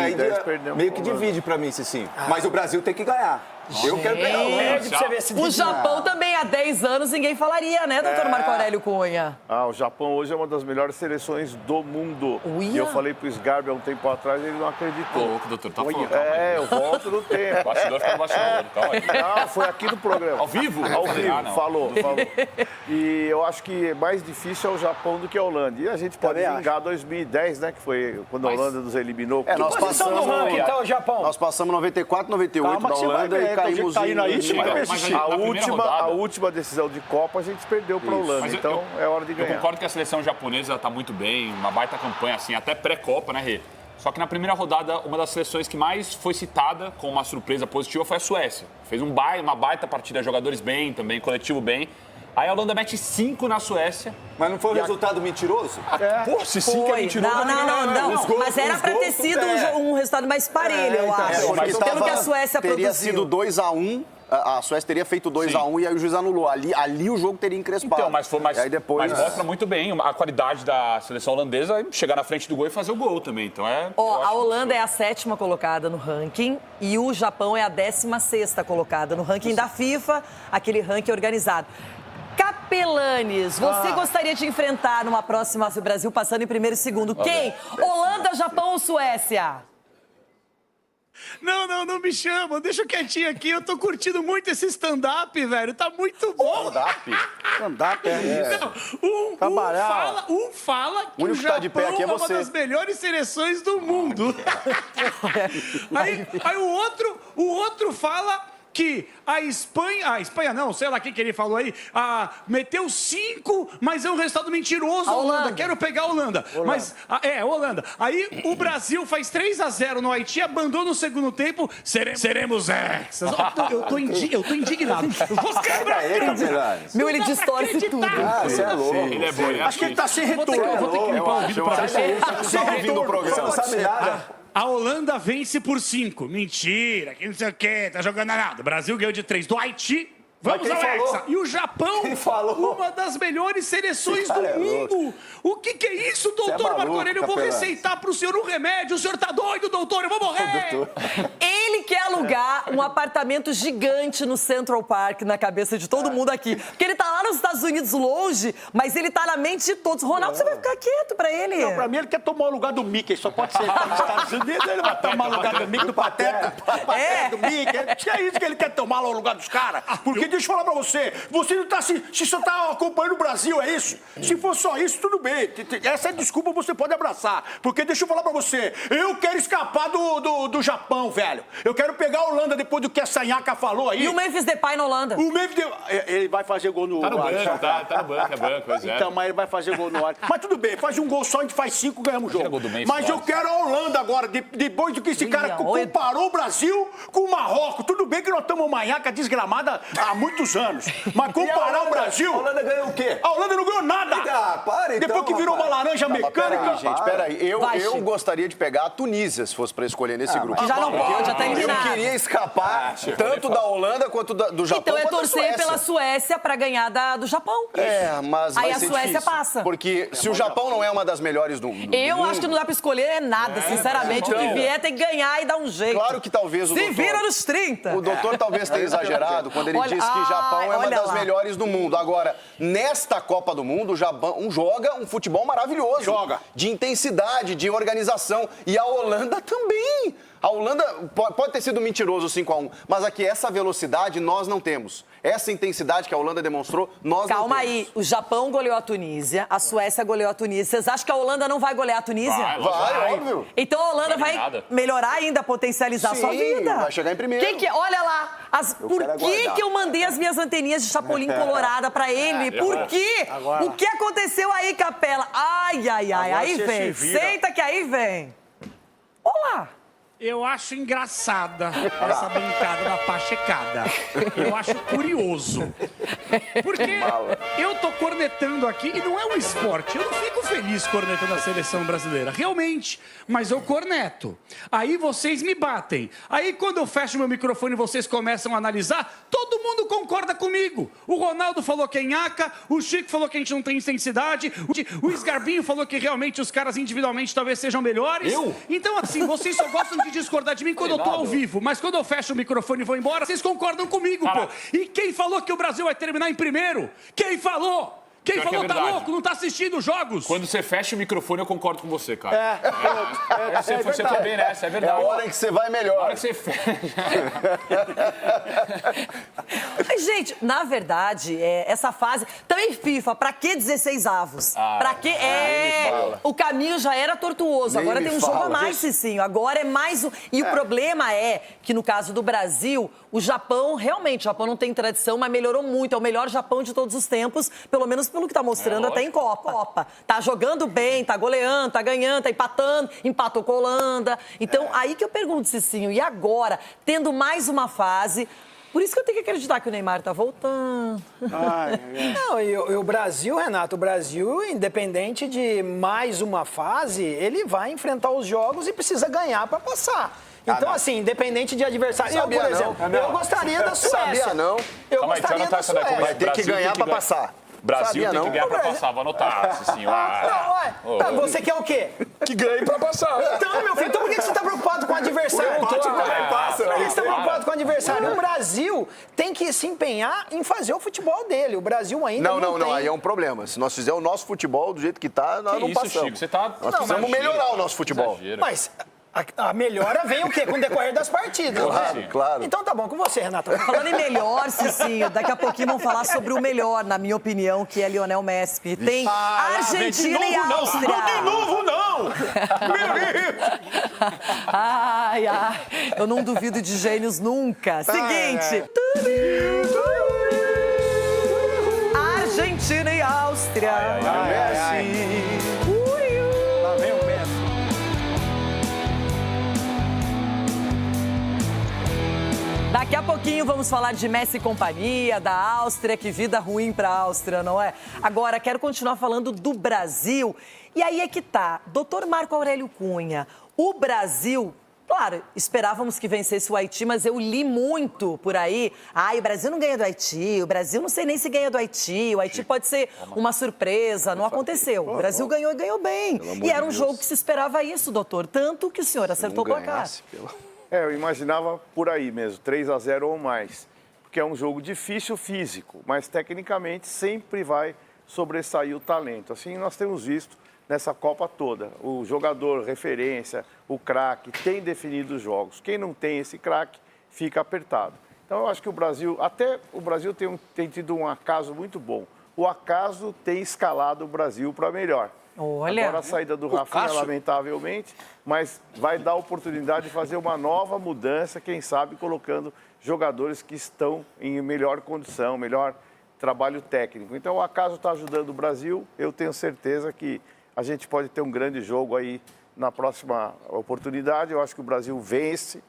meio que divide pra mim, Cicinho. Mas o Brasil tem que ganhar. Eu quero pegar a Holanda. pra você ver se O Japão também há 10 anos ninguém falaria, né, doutor Marco Aurélio Cunha? O Japão hoje é uma das melhores seleções do mundo. Uia. E eu falei pro Sgarbi há um tempo atrás, ele não acreditou. Louco, doutor, tá falando. Eu volto no tempo. Bastidor fica bastidor, calma aí. Não, foi aqui no programa. Ao vivo? Ao vivo, Ah, não. falou. E eu acho que mais difícil é o Japão do que a Holanda. E a gente pode vingar 2010, né, que foi quando a Holanda nos eliminou. Nós passamos no ranking, então, o Japão. Nós passamos 94, 98 da Holanda e caímos a última decisão de Copa a gente perdeu para a Holanda, Mas então é hora de ganhar. Eu concordo que a seleção japonesa está muito bem, uma baita campanha, assim, até pré-Copa, né, Rê? Só que na primeira rodada, uma das seleções que mais foi citada com uma surpresa positiva foi a Suécia. Fez uma baita partida, jogadores bem também, coletivo bem. Aí a Holanda mete 5 na Suécia. Mas não foi um resultado mentiroso? Pô, se 5 é mentiroso... Não. Mas era pra ter sido um resultado mais parelho, eu acho. Pelo que a Suécia teria produziu. sido 2-1. A Suécia teria feito 2-1 e aí o juiz anulou. Ali o jogo teria encrespado. Então, mas aí depois... mostra muito bem a qualidade da seleção holandesa chegar na frente do gol e fazer o gol também. Então a Holanda é a 7ª colocada no ranking e o Japão é a 16ª colocada no ranking da FIFA, aquele ranking organizado. Capelanes, você gostaria de enfrentar numa próxima, se o Brasil passando em primeiro e segundo, quem? Holanda, Japão ou Suécia? Não me chama, deixa quietinho aqui, eu tô curtindo muito esse stand-up, velho, tá muito bom. Stand-up Um fala que o Japão é uma das melhores seleções do mundo. aí o outro fala que a Espanha não, sei lá o que ele falou aí, meteu 5, mas é um resultado mentiroso. A Holanda, quero pegar a Holanda. Mas, Holanda. Aí o Brasil faz 3-0 no Haiti, abandona o segundo tempo, seremos hexas. Eu tô indignado. Eu vou quebrar Meu, ele distorce tudo. Você é louco. Ele é bom, Acho que ele tá sem retorno. Eu vou ter que limpar o ouvido pra ver. Você não sabe nada. A Holanda vence por 5. Mentira, que não sei o quê, tá jogando nada. O Brasil ganhou de 3 do Haiti. Vamos ao Hexa. E o Japão, uma das melhores seleções do mundo. O que é isso, doutor Marco Aurélio? Eu vou receitar pro senhor um remédio. O senhor tá doido, doutor? Eu vou morrer. Ele quer alugar um apartamento gigante no Central Park, na cabeça de todo mundo aqui. Porque ele tá lá nos Estados Unidos longe, mas ele tá na mente de todos. Ronaldo, você vai ficar quieto pra ele? Não, pra mim ele quer tomar o lugar do Mickey, só pode ser nos Estados Unidos, ele vai tomar o lugar do Mickey, do Pateta, do Mickey. É isso que ele quer tomar lá o lugar dos caras. Porque deixa eu falar pra você não tá se só tá acompanhando o Brasil, é isso? Se for só isso, tudo bem. Essa desculpa você pode abraçar. Porque deixa eu falar pra você, eu quero escapar do Japão, velho. Eu quero pegar a Holanda depois do que a Sanhaca falou aí. E o Memphis Depay na Holanda? O Memphis Depay, ele vai fazer gol no... Tá no banco, tá no banco, é banco, é zero. Então, mas ele vai fazer gol no ar. Mas tudo bem, faz um gol só, a gente faz 5, ganhamos o jogo. Mas eu quero a Holanda agora, depois do que esse cara comparou o Brasil com o Marrocos. Tudo bem que nós estamos uma manhaca desgramada há muitos anos. Mas comparar o Brasil... A Holanda ganhou o quê? A Holanda não ganhou nada. Depois que virou uma laranja mecânica... Peraí, eu gostaria de pegar a Tunísia, se fosse pra escolher nesse grupo. Já não pode, já tá eliminado. Eu queria escapar tanto da Holanda quanto do Japão. Então é torcer pela Suécia pra ganhar do Japão. Mas aí vai a ser Suécia difícil, passa. Porque se o Japão não é uma das melhores do mundo... Eu acho que não dá pra escolher nada, sinceramente. O que vier tem que ganhar e dar um jeito. Claro que talvez o doutor... Se vira nos 30. O doutor talvez tenha exagerado quando ele disse que Japão é uma das melhores do mundo. Agora, nesta Copa do Mundo, o Japão joga um futebol maravilhoso. De intensidade, de organização. E a Holanda também. A Holanda pode ter sido mentiroso 5-1, mas aqui essa velocidade nós não temos. Essa intensidade que a Holanda demonstrou, nós não temos. Calma aí, o Japão goleou a Tunísia, a Suécia goleou a Tunísia. Vocês acham que a Holanda não vai golear a Tunísia? Vai, óbvio. Então a Holanda vai melhorar ainda, potencializar a sua vida. Vai chegar em primeiro. Olha lá, por que eu mandei as minhas anteninhas de Chapolin colorada pra ele? Por quê? O que aconteceu aí, Capela? Ai, aí vem. Senta que aí vem. Olá. Eu acho engraçada essa brincada da pachecada. Eu acho curioso. Porque eu tô cornetando aqui e não é um esporte. Eu não fico feliz cornetando a seleção brasileira, realmente. Mas eu corneto. Aí vocês me batem. Aí quando eu fecho meu microfone e vocês começam a analisar, todo mundo concorda comigo. comigo. O Ronaldo falou que é nhaca, o Chico falou que a gente não tem intensidade, o Sgarbinho falou que realmente os caras individualmente talvez sejam melhores. Então, assim, vocês só gostam de discordar de mim quando eu tô ao vivo, mas quando eu fecho o microfone e vou embora, vocês concordam comigo, pô. E quem falou que o Brasil vai terminar em primeiro? Quem falou? Quem falou tá louco, não tá assistindo os jogos? Quando você fecha o microfone, eu concordo com você, cara. Você foi bem nessa, é verdade. É a hora em que você vai melhor. A hora que você fecha. Mas, gente, na verdade, essa fase... Também FIFA, pra que 16 avos? Pra que... O caminho já era tortuoso. Agora tem um jogo a mais, Cicinho. Agora é mais um... E o problema é que, no caso do Brasil, o Japão, realmente, o Japão não tem tradição, mas melhorou muito. É o melhor Japão de todos os tempos, pelo menos pelo que tá mostrando até em Copa. Tá jogando bem, tá goleando, tá ganhando, tá empatando, empatou com a Holanda. Então, aí que eu pergunto, Cicinho, e agora, tendo mais uma fase... Por isso que eu tenho que acreditar que o Neymar tá voltando. Não, e o Brasil, Renato, o Brasil, independente de mais uma fase, ele vai enfrentar os jogos e precisa ganhar para passar. Então, assim, independente de adversário... Eu, por exemplo, eu gostaria da Suécia. Sabia não. Eu gostaria da Suécia. Vai ter que ganhar para passar. Brasil tem que ganhar pra passar, vou anotar, assim, Você quer o quê? Que ganhe pra passar. Então, meu filho, então por que você tá preocupado com o adversário? Por que você tá preocupado com o adversário? O Brasil tem que se empenhar em fazer o futebol dele. O Brasil ainda não tem. Aí é um problema. Se nós fizermos o nosso futebol do jeito que tá, nós não passamos. Chico, você tá... Nós precisamos melhorar o nosso futebol. Mas... A melhora vem o quê? Com o decorrer das partidas. Claro. Então tá bom, com você, Renata. Falando em melhor, Cicinho, daqui a pouquinho vamos falar sobre o melhor, na minha opinião, que é Lionel Messi. Tem Argentina e Áustria. Não tem novo, não! Ai, eu não duvido de gênios nunca. Seguinte. Argentina e Áustria. Messi. Lá vem o Messi. Daqui a pouquinho vamos falar de Messi e companhia, da Áustria, que vida ruim para a Áustria, não é? Agora, quero continuar falando do Brasil. E aí é que tá, doutor Marco Aurélio Cunha, o Brasil... Claro, esperávamos que vencesse o Haiti, mas eu li muito por aí. O Brasil não ganha do Haiti, o Brasil não sei nem se ganha do Haiti, o Haiti pode ser uma surpresa, não aconteceu. O Brasil ganhou e ganhou bem. E era um jogo que se esperava isso, doutor, tanto que o senhor acertou o placar. Eu imaginava por aí mesmo, 3-0 ou mais. Porque é um jogo difícil físico, mas tecnicamente sempre vai sobressair o talento. Assim nós temos visto nessa Copa toda. O jogador referência, o craque, tem definido os jogos. Quem não tem esse craque, fica apertado. Então, eu acho que o Brasil tem tido um acaso muito bom. O acaso tem escalado o Brasil para melhor. Olha. Agora a saída do Rafinha, lamentavelmente, mas vai dar oportunidade de fazer uma nova mudança, quem sabe colocando jogadores que estão em melhor condição, melhor trabalho técnico. Então, o acaso está ajudando o Brasil. Eu tenho certeza que a gente pode ter um grande jogo aí na próxima oportunidade. Eu acho que o Brasil vence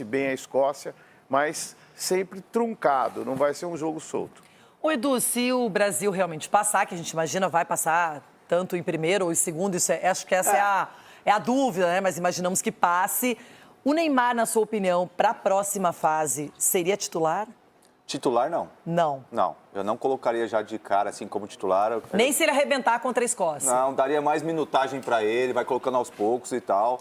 bem a Escócia, mas sempre truncado, não vai ser um jogo solto. Ô Edu, se o Brasil realmente passar, que a gente imagina vai passar tanto em primeiro ou em segundo, acho que essa é a dúvida, né? Mas imaginamos que passe. O Neymar, na sua opinião, para a próxima fase, seria titular? Titular, não. Não. Não, eu não colocaria já de cara assim como titular. Nem se ele arrebentar contra a Escócia? Não, daria mais minutagem para ele, vai colocando aos poucos e tal.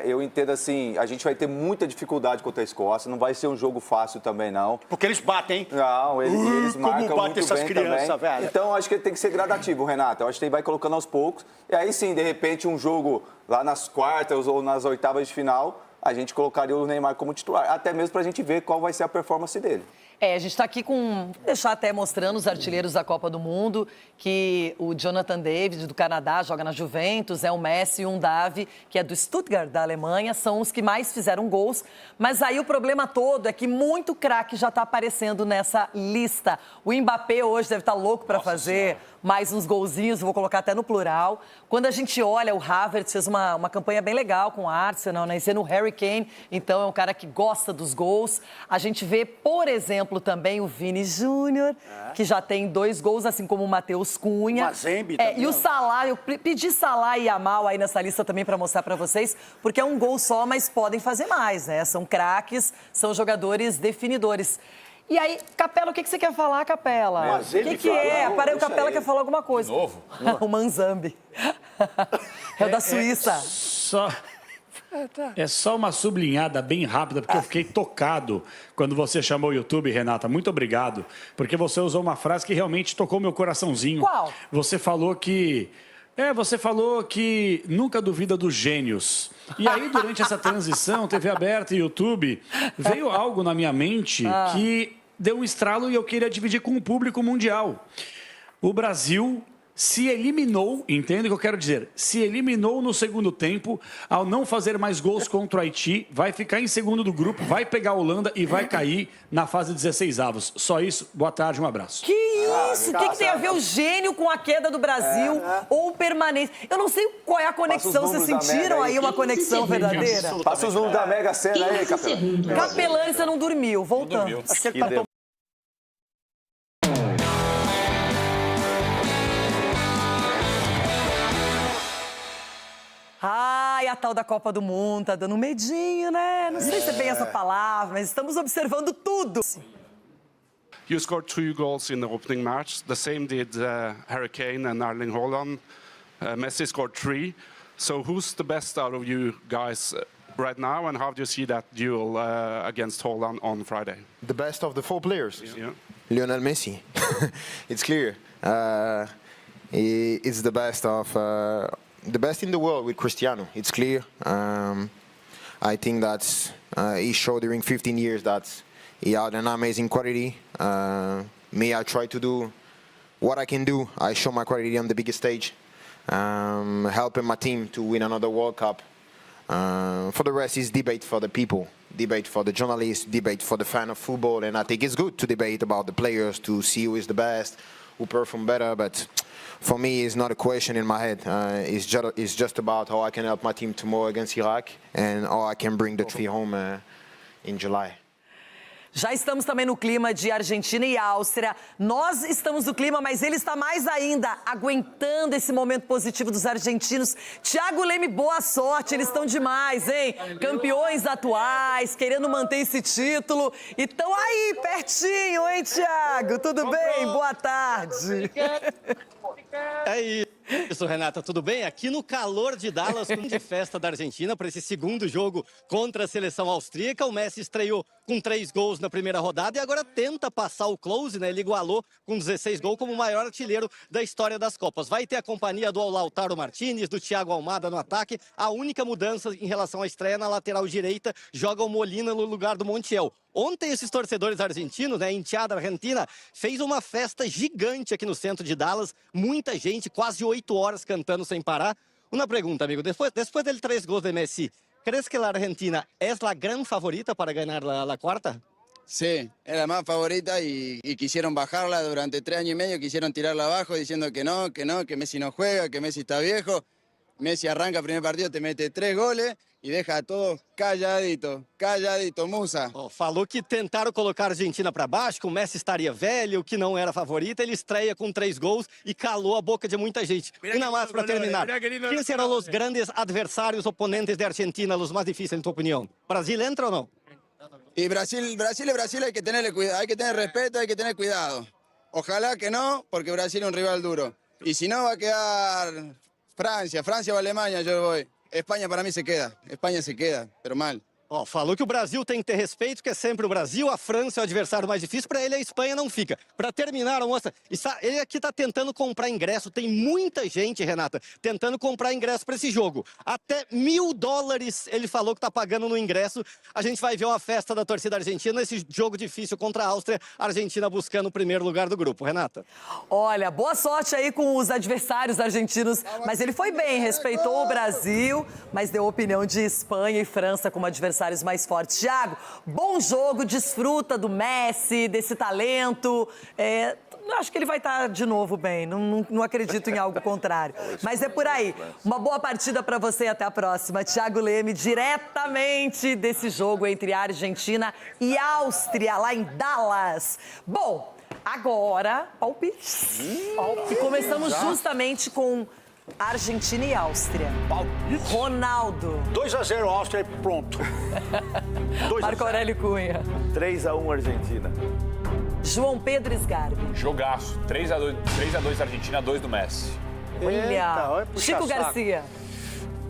Eu entendo assim, a gente vai ter muita dificuldade contra a Escócia, não vai ser um jogo fácil também, não. Porque eles batem, hein? Não, eles marcam como muito essas bem crianças, também. velho. Então, acho que tem que ser gradativo, Renato. Eu acho que ele vai colocando aos poucos. E aí sim, de repente, um jogo lá nas quartas ou nas oitavas de final, a gente colocaria o Neymar como titular. Até mesmo para a gente ver qual vai ser a performance dele. A gente está aqui com... Vou deixar até mostrando os artilheiros da Copa do Mundo, que o Jonathan David, do Canadá, joga na Juventus, o Messi e um Davi, que é do Stuttgart, da Alemanha, são os que mais fizeram gols. Mas aí o problema todo é que muito craque já está aparecendo nessa lista. O Mbappé hoje deve estar louco para fazer mais uns golzinhos, vou colocar até no plural. Quando a gente olha, o Havertz fez uma campanha bem legal com o Arsenal, né? Sendo o Harry Kane, então é um cara que gosta dos gols. A gente vê, por exemplo, também o Vini Júnior, que já tem 2 gols, assim como o Matheus Cunha. Mazembe também. E o Salah, eu pedi Salah e Yamal aí nessa lista também para mostrar para vocês, porque é um gol só, mas podem fazer mais, né? São craques, são jogadores definidores. E aí, Capela, o que você quer falar, Capela? Mas ele O que é? falou, Parei, o deixa Capela ele. quer falar alguma coisa. De novo? O Manzambi. É o da Suíça. É só uma sublinhada bem rápida, porque eu fiquei tocado quando você chamou o YouTube, Renata. Muito obrigado, porque você usou uma frase que realmente tocou meu coraçãozinho. Qual? Você falou que nunca duvida dos gênios. E aí, durante essa transição, TV aberta e YouTube, veio algo na minha mente que deu um estralo e eu queria dividir com o público mundial. O Brasil se eliminou, entende o que eu quero dizer? Se eliminou no segundo tempo ao não fazer mais gols contra o Haiti, vai ficar em segundo do grupo, vai pegar a Holanda e vai cair na fase 16avos. Só isso, boa tarde, um abraço. Que isso? O que tem a ver o gênio com a queda do Brasil ou permanência? Eu não sei qual é a conexão, vocês sentiram aí uma conexão verdadeira? Passa os números da Mega Sena aí, Capelani. Capelani, você não dormiu, voltando. Acho que ele tá tomando. Ai, a tal da Copa do Mundo, tá dando um medinho, né? Não sei se é bem essa palavra, mas estamos observando tudo. You scored 2 goals in the opening match. The same did Harry Kane and Erling Haaland. Messi scored 3. So who's the best out of you guys right now, and how do you see that duel against Haaland on Friday? The best of the 4 players? Yeah. Lionel Messi. It's clear. It's the best of... the best in the world with Cristiano, it's clear. I think that he showed during 15 years that he had an amazing quality. Me, I try to do what I can do. I show my quality on the biggest stage, helping my team to win another World Cup. For the rest, is debate for the people, debate for the journalists, debate for the fan of football, and I think it's good to debate about the players to see who is the best, who perform better, but for me, it's not a question in my head. It's just about how I can help my team tomorrow against Iraq and how I can bring the trophy home in July. Já estamos também no clima de Argentina e Áustria. Nós estamos no clima, mas ele está mais ainda, aguentando esse momento positivo dos argentinos. Thiago Leme, boa sorte, eles estão demais, hein? Campeões atuais, querendo manter esse título. E estão aí, pertinho, hein, Thiago? Tudo bem? Boa tarde. É isso, Renata, tudo bem? Aqui no calor de Dallas, de festa da Argentina, para esse segundo jogo contra a seleção austríaca. O Messi estreou com 3 gols na primeira rodada e agora tenta passar o close, né? Ele igualou com 16 gols como o maior artilheiro da história das Copas. Vai ter a companhia do Lautaro Martínez, do Thiago Almada no ataque. A única mudança em relação à estreia na lateral direita, joga o Molina no lugar do Montiel. Ontem, esses torcedores argentinos, né, Hinchada Argentina, fez uma festa gigante aqui no centro de Dallas. Muita gente, quase 8 horas cantando sem parar. Uma pergunta, amigo. Depois del 3 gols de Messi, ¿crees que la Argentina es la gran favorita para ganar la cuarta? Sí, es la más favorita y quisieron bajarla durante 3 años y medio, quisieron tirarla abajo diciendo que no, que Messi no juega, que Messi está viejo. Messi arranca el primer partido, te mete 3 goles e deixa todos calladito, Musa. Falou que tentaram colocar a Argentina para baixo, que o Messi estaria velho, que não era favorita. Ele estreia com 3 gols e calou a boca de muita gente. Uma mais para terminar. Quem serão os grandes adversários, oponentes de Argentina, os mais difíceis, em tua opinião? Brasil entra ou não? Y Brasil hay que tenerle cuidado, hay que tener respeto, hay que tener cuidado. Ojalá que no, porque Brasil es un rival duro. Y si no, va a quedar Francia o Alemania, yo voy. España para mí se queda, pero mal. Falou que o Brasil tem que ter respeito, que é sempre o Brasil. A França é o adversário mais difícil, para ele a Espanha não fica. Para terminar, moça, ele aqui está tentando comprar ingresso. Tem muita gente, Renata, tentando comprar ingresso para esse jogo. Até $1.000 ele falou que está pagando no ingresso. A gente vai ver uma festa da torcida argentina nesse jogo difícil contra a Áustria. A Argentina buscando o primeiro lugar do grupo. Renata? Olha, boa sorte aí com os adversários argentinos. Mas ele foi bem, respeitou o Brasil, mas deu opinião de Espanha e França como adversários mais fortes. Thiago, bom jogo, desfruta do Messi, desse talento. Acho que ele vai estar de novo bem, não acredito em algo contrário. Mas é por aí. Uma boa partida para você e até a próxima. Thiago Leme, diretamente desse jogo entre a Argentina e a Áustria, lá em Dallas. Bom, agora, palpite. E começamos justamente com Argentina e Áustria. Ronaldo. 2-0 Áustria, pronto. Marco Aurélio Cunha. 3-1 Argentina. João Pedro Sgarbi. Jogaço. 3x2 Argentina, 2 do Messi. Olha. Chico Garcia.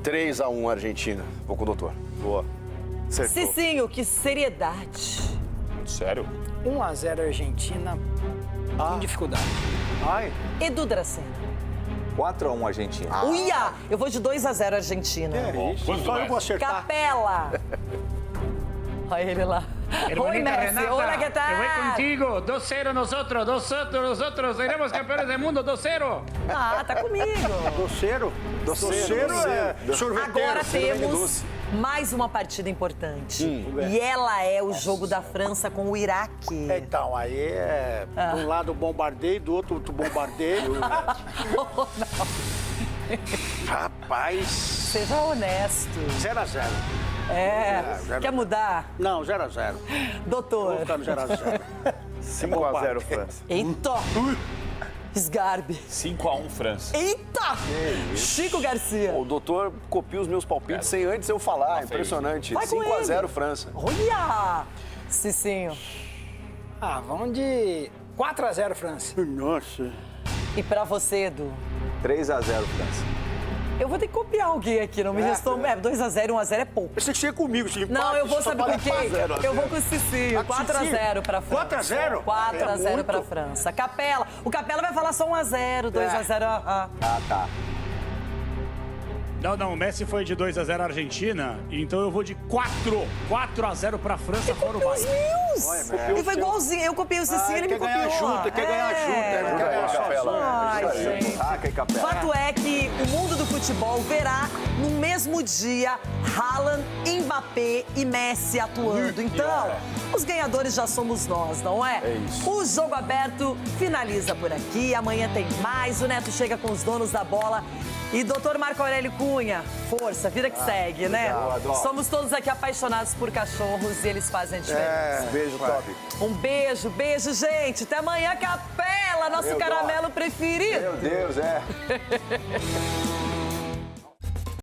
3x1 Argentina. Vou com o doutor. Boa. Cicinho, que seriedade. Sério? 1x0 Argentina, com dificuldade. Edu Dracena. 4x1 Argentina. Uia! Eu vou de 2x0 Argentina. Só eu vou acertar. Capela. Olha ele lá. Oi, Messi. Hola, ¿qué tal? Eu vou contigo. 2-0 nosotros. Seremos campeões do mundo. 2-0. Ah, tá comigo. Doceiro é sorveteiro. Agora temos mais uma partida importante. E ela é o jogo da França com o Iraque. Então, aí é de um lado bombardeio, do outro bombardeio. Rapaz. Seja honesto. 0x0. Quer mudar? Não, 0x0. Doutor. Vou ficar no 0x0. 5x0 França. Eita! Sgarbi. 5x1 França. Eita! Chico Garcia. O doutor copia os meus palpites sem antes eu falar. Impressionante. Vai com 5x0 ele. França. Olha! Cicinho. Vamos de 4x0 França. Nossa. E pra você, Edu? 3x0 França. Eu vou ter que copiar alguém aqui, não me restou. 2x0 e 1x0 é pouco. Pensei que você ia comigo, se Não, eu vou saber por quê. Eu vou com o Cicinho. 4x0 pra França. 4x0? 4x0 pra França. Capela. O Capela vai falar só 1x0, 2x0. Tá. Não, o Messi foi de 2x0 Argentina, então eu vou de 4x0 pra França, fora o Os meus! E foi igualzinho. Eu copiei o Cicinho e ele me copiou. Quer ganhar junto. Ai, gente. Taca e Capela. Fato é que o mundo do futebol verá no mesmo dia Haaland, Mbappé e Messi atuando. Então, os ganhadores já somos nós, não é? É isso. O Jogo Aberto finaliza por aqui. Amanhã tem mais. O Neto chega com os donos da bola. E doutor Marco Aurélio Cunha, força, vida que segue, né? Somos todos aqui apaixonados por cachorros e eles fazem a diferença. Beijo, Tobi. Um beijo, gente. Até amanhã, Capela, nosso caramelo preferido. Meu Deus,